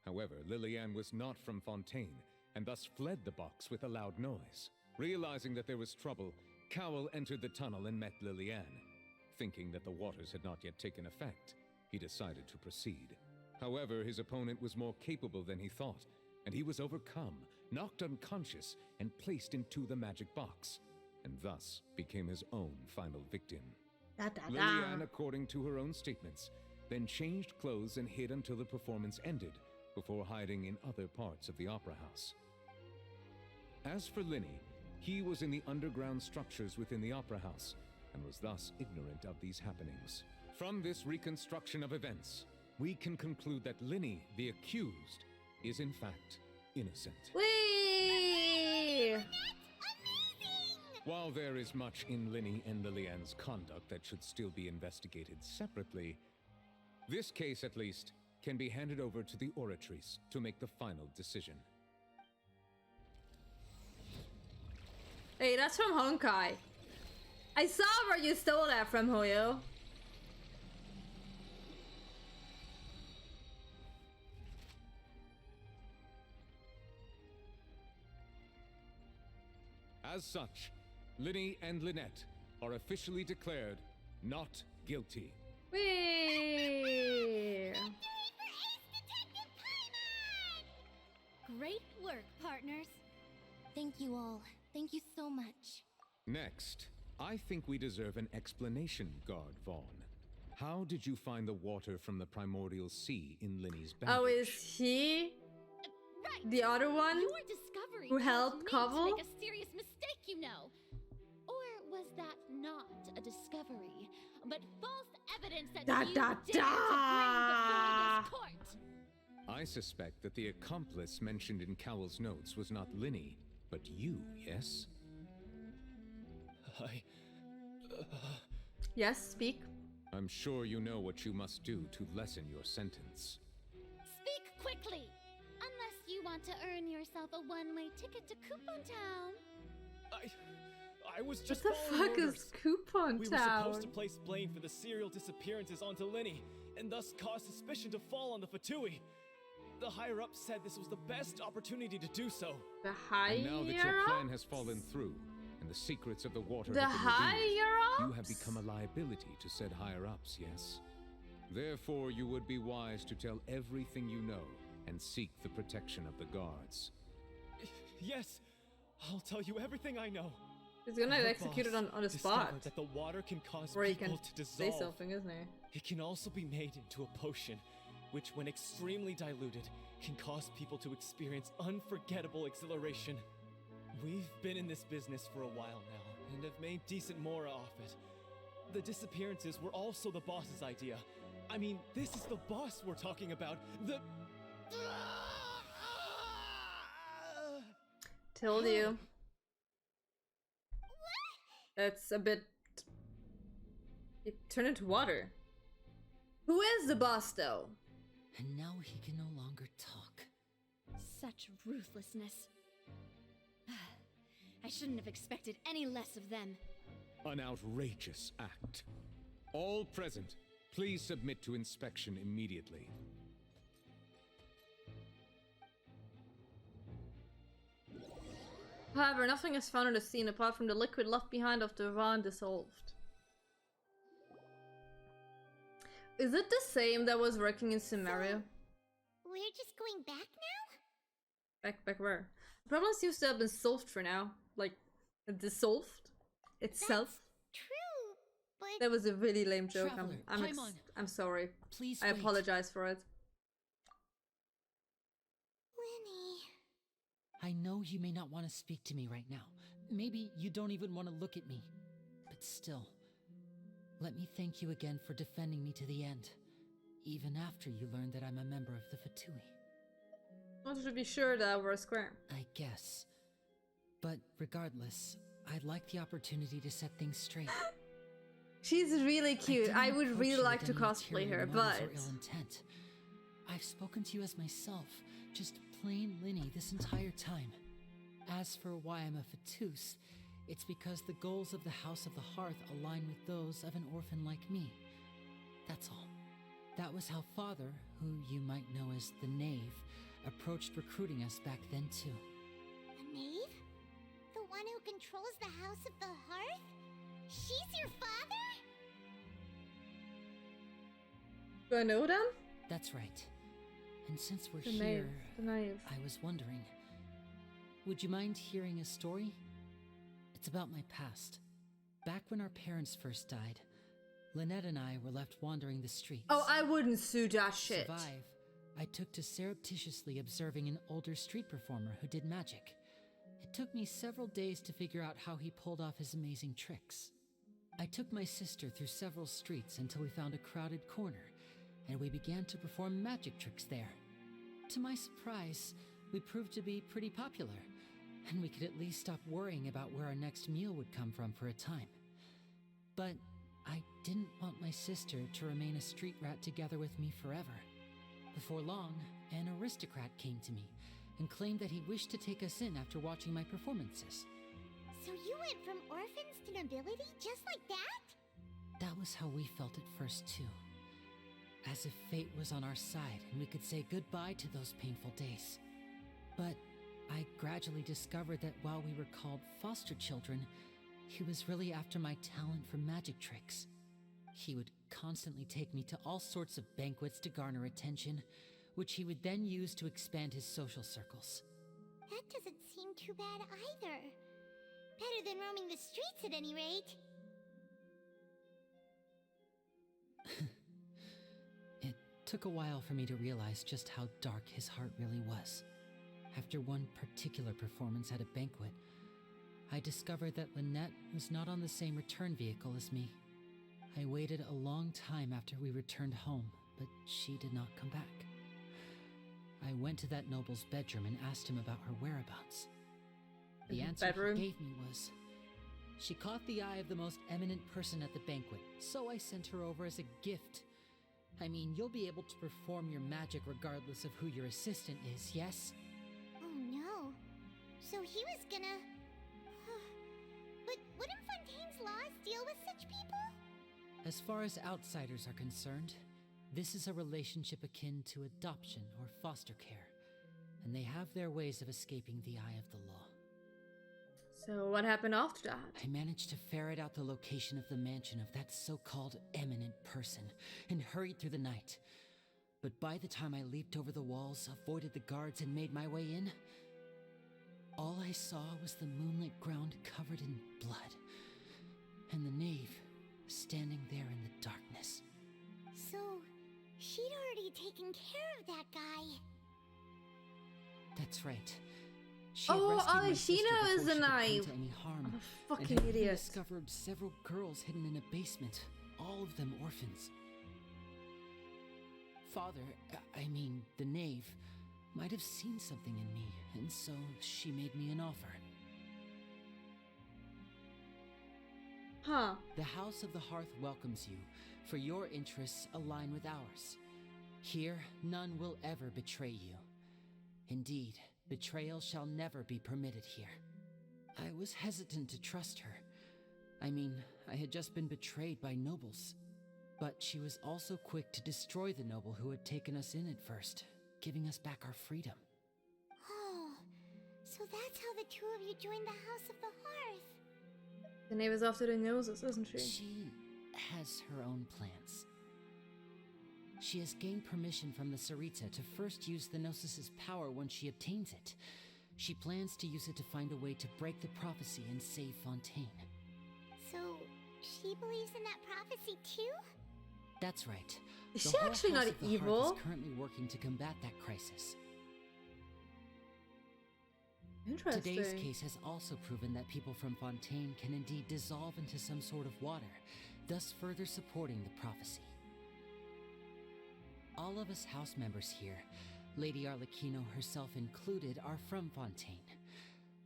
However, Lillian was not from Fontaine, and thus fled the box with a loud noise. Realizing that there was trouble, Cowell entered the tunnel and met Lillian. Thinking that the waters had not yet taken effect, he decided to proceed. However, his opponent was more capable than he thought, and he was overcome, knocked unconscious, and placed into the magic box, and thus became his own final victim. Lillian, according to her own statements, then changed clothes and hid until the performance ended, before hiding in other parts of the opera house. As for Linny, he was in the underground structures within the opera house, and was thus ignorant of these happenings. From this reconstruction of events, we can conclude that Linny, the accused, is in fact innocent. Whee! While there is much in Linny and Lillian's conduct that should still be investigated separately, this case, at least, can be handed over to the Oratrice to make the final decision. Hey, that's from Honkai. I saw where you stole that from, Hoyo. As such, Linny and Lynette are officially declared not guilty. Whee! Great work, partners. Thank you all. Thank you so much. Next, I think we deserve an explanation, Guard Vaughn. How did you find the water from the primordial sea in Linny's bag? Oh, is he the other one Your discovery who helped caused me Cobble? to make a serious mistake, you know. Or was that not a discovery, but false evidence that you dared to bring before this court? I suspect that the accomplice mentioned in Cowell's notes was not Linny, but you, yes? Yes, speak. I'm sure you know what you must do to lessen your sentence. Speak quickly! Unless you want to earn yourself a one-way ticket to Coupon Town. I was just What the following fuck orders. is Coupon We were Town? supposed to place blame for the serial disappearances onto Linny, and thus cause suspicion to fall on the Fatui. The higher-ups said this was the best opportunity to do so. The And now that your higher-ups? plan has fallen through, and the secrets of the water The have been revealed, higher-ups? you have become a liability to said higher-ups, yes? Therefore, you would be wise to tell everything you know and seek the protection of the guards. Yes, I'll tell you everything I know. He's gonna Our execute it boss on the spot. discovered that the water can cause Or he people can to say dissolve. something, isn't he? It can also be made into a potion, which when extremely diluted, can cause people to experience unforgettable exhilaration. We've been in this business for a while now, and have made decent mora off it. The disappearances were also the boss's idea. I mean, this is the boss we're talking about. The... Told you. That's a bit... It turned into water. Who is the boss, though? And now he can no longer talk. Such ruthlessness. I shouldn't have expected any less of them. An outrageous act. All present, please submit to inspection immediately. However, nothing is found on the scene apart from the liquid left behind after the Ron dissolved. Is it the same that was working in Sumeria? We're just going back now? Back where? The problem seems to have been solved for now. Like, dissolved itself. True, but... That was a really lame joke. Traveler, I'm sorry. Please I wait. apologize for it. Linny... I know you may not want to speak to me right now. Maybe you don't even want to look at me. But still, let me thank you again for defending me to the end. Even after you learned that I'm a member of the Fatui. I wanted to be sure that we're square. I guess. But regardless, I'd like the opportunity to set things straight. She's really cute. I would approach really you like with to any cosplay ulterior her, motives but... or ill intent. I've spoken to you as myself, just plain Linny this entire time. As for why I'm a Fatus, it's because the goals of the House of the Hearth align with those of an orphan like me. That's all. That was how Father, who you might know as the Knave, approached recruiting us back then too. The knave? The one who controls the House of the Hearth? She's your father? Do I know them? That's right. And since we're The here, Knave. I was wondering, would you mind hearing a story? It's about my past. Back when our parents first died, Lynette and I were left wandering the streets. Oh, I wouldn't sue that shit. Survive, I took to surreptitiously observing an older street performer who did magic. It took me several days to figure out how he pulled off his amazing tricks. I took my sister through several streets until we found a crowded corner, and we began to perform magic tricks there. To my surprise, we proved to be pretty popular, and we could at least stop worrying about where our next meal would come from for a time. But I didn't want my sister to remain a street rat together with me forever. Before long, an aristocrat came to me and claimed that he wished to take us in after watching my performances. So you went from orphans to nobility just like that? That was how we felt at first too. As if fate was on our side and we could say goodbye to those painful days. But I gradually discovered that while we were called foster children, he was really after my talent for magic tricks. He would constantly take me to all sorts of banquets to garner attention, which he would then use to expand his social circles. That doesn't seem too bad either. Better than roaming the streets at any rate. It took a while for me to realize just how dark his heart really was. After one particular performance at a banquet, I discovered that Lynette was not on the same return vehicle as me. I waited a long time after we returned home, but she did not come back. I went to that noble's bedroom and asked him about her whereabouts. The answer he gave me was, she caught the eye of the most eminent person at the banquet, so I sent her over as a gift. I mean, you'll be able to perform your magic regardless of who your assistant is, yes? Oh no. So he was gonna... But wouldn't Fontaine's laws deal with such people? As far as outsiders are concerned, this is a relationship akin to adoption or foster care, and they have their ways of escaping the eye of the law. So what happened after that? I managed to ferret out the location of the mansion of that so-called eminent person and hurried through the night. But by the time I leaped over the walls, avoided the guards, and made my way in, all I saw was the moonlit ground covered in blood, and the knave standing there in the darkness. So, she'd already taken care of that guy. That's right. Alishina is a knife. Fucking and idiot. Discovered several girls hidden in a basement, all of them orphans. Father, I mean the knave, might have seen something in me, and so she made me an offer. Huh. The House of the Hearth welcomes you, for your interests align with ours. Here, none will ever betray you. Indeed, betrayal shall never be permitted here. I was hesitant to trust her. I mean, I had just been betrayed by nobles. But she was also quick to destroy the noble who had taken us in at first, giving us back our freedom. Oh, so that's how the two of you joined the House of the Hearth. The knave is after the noses, isn't she? She has her own plans. She has gained permission from the Sarita to first use the Gnosis' power when she obtains it. She plans to use it to find a way to break the prophecy and save Fontaine. So, she believes in that prophecy too? That's right. Is she actually not evil? Hearth is currently working to combat that crisis. Interesting. Today's case has also proven that people from Fontaine can indeed dissolve into some sort of water, thus further supporting the prophecy. All of us house members here, Lady Arlecchino herself included, are from Fontaine.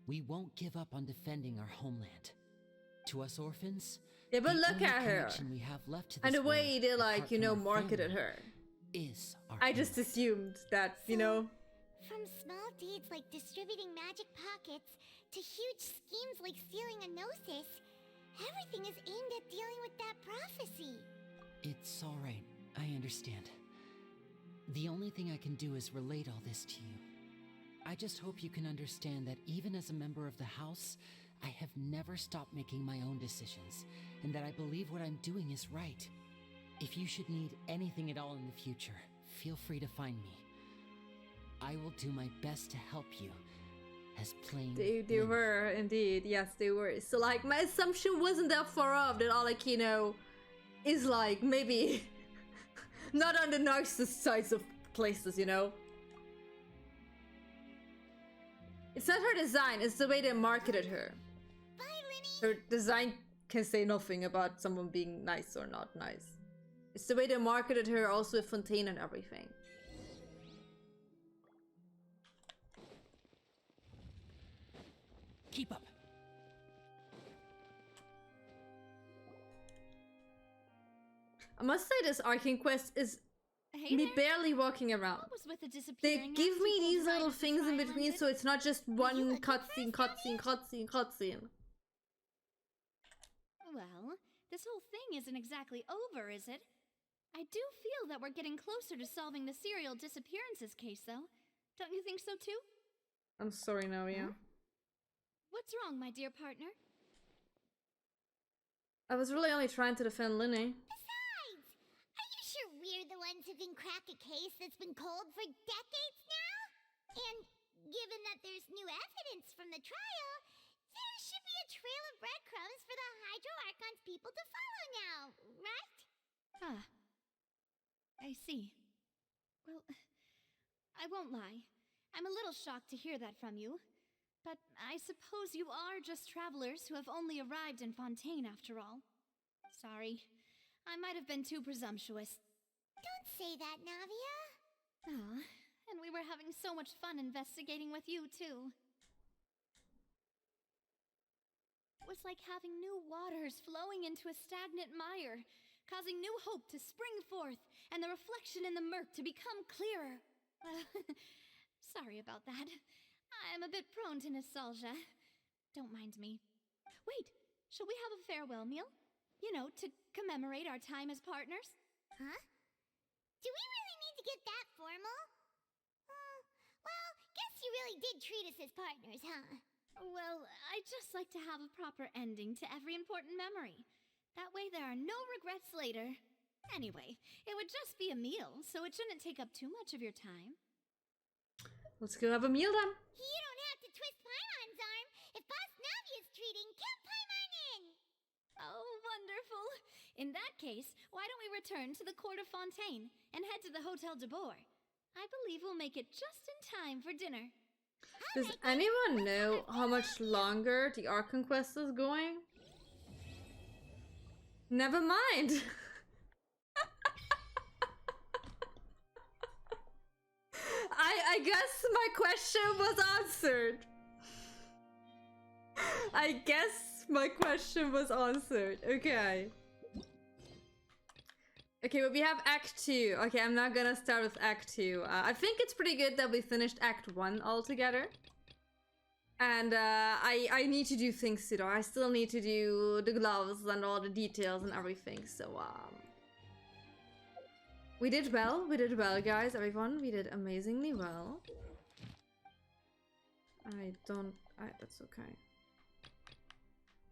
We won't give up on defending our homeland. To us orphans, yeah, but the look only at her. connection we have left to And this the way world, they, like, apart you from know, our marketed family, her. is our I just own. assumed that, you know. From small deeds like distributing magic pockets to huge schemes like stealing a Gnosis, everything is aimed at dealing with that prophecy. It's all right. I understand. The only thing I can do is relate all this to you. I just hope you can understand that even as a member of the House, I have never stopped making my own decisions, and that I believe what I'm doing is right. If you should need anything at all in the future, feel free to find me. I will do my best to help you, as plain. They were, indeed. Yes, they were. So, like, my assumption wasn't that far off that Arlecchino is, like, maybe not on the nicest sides of places, you know? It's not her design, it's the way they marketed her. Bye, Linny. Her design can say nothing about someone being nice or not nice. It's the way they marketed her, also with Fontaine and everything. Keep up. I must say this Arcane quest is me barely walking around. What was with the They disappearing give me people these right little as the things in trial between, ended? so it's not just one cutscene. Well, this whole thing isn't exactly over, is it? I do feel that we're getting closer to solving the serial disappearances case, though. Don't you think so, too? I'm sorry, Navia. What's wrong, my dear partner? I was really only trying to defend Linny. Besides, are you sure we're the ones who can crack a case that's been cold for decades now? And given that there's new evidence from the trial, there should be a trail of breadcrumbs for the Hydro Archon's people to follow now, right? Ah, I see. Well, I won't lie. I'm a little shocked to hear that from you. But I suppose you are just travelers who have only arrived in Fontaine after all. Sorry, I might have been too presumptuous. Don't say that, Navia. Ah, and we were having so much fun investigating with you, too. It was like having new waters flowing into a stagnant mire, causing new hope to spring forth, and the reflection in the murk to become clearer. Sorry about that. I'm a bit prone to nostalgia. Don't mind me. Wait, shall we have a farewell meal? You know, to commemorate our time as partners? Huh? Do we really need to get that formal? Well, guess you really did treat us as partners, huh? Well, I'd just like to have a proper ending to every important memory. That way there are no regrets later. Anyway, it would just be a meal, so it shouldn't take up too much of your time. Let's go have a meal then. You don't have to twist Paimon's arm. If Boss Navia's treating, count Paimon in. Oh, wonderful. In that case, why don't we return to the Court of Fontaine and head to the Hotel de Boer? I believe we'll make it just in time for dinner. Does anyone know how much longer the Archon quest is going? Never mind. I guess my question was answered. I guess my question was answered. Okay. Okay, but we have Act 2. Okay, I'm not gonna start with Act 2. I think it's pretty good that we finished Act 1 altogether. And I need to do things to do. I still need to do the gloves and all the details and everything. So we did well, guys, everyone. We did amazingly well. That's okay.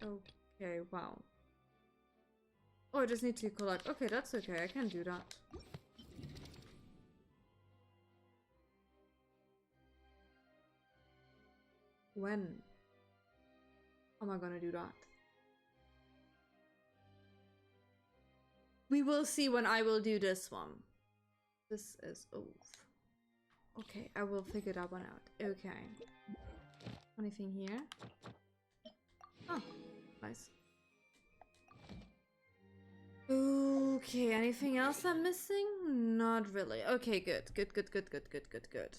Okay, wow. Oh, I just need to collect. Okay, that's okay. I can do that. When am I gonna do that? We will see when I will do this one. This is okay, I will figure that one out. Okay. Anything here? Oh, nice. Okay, anything else I'm missing? Not really. Okay, good. Good.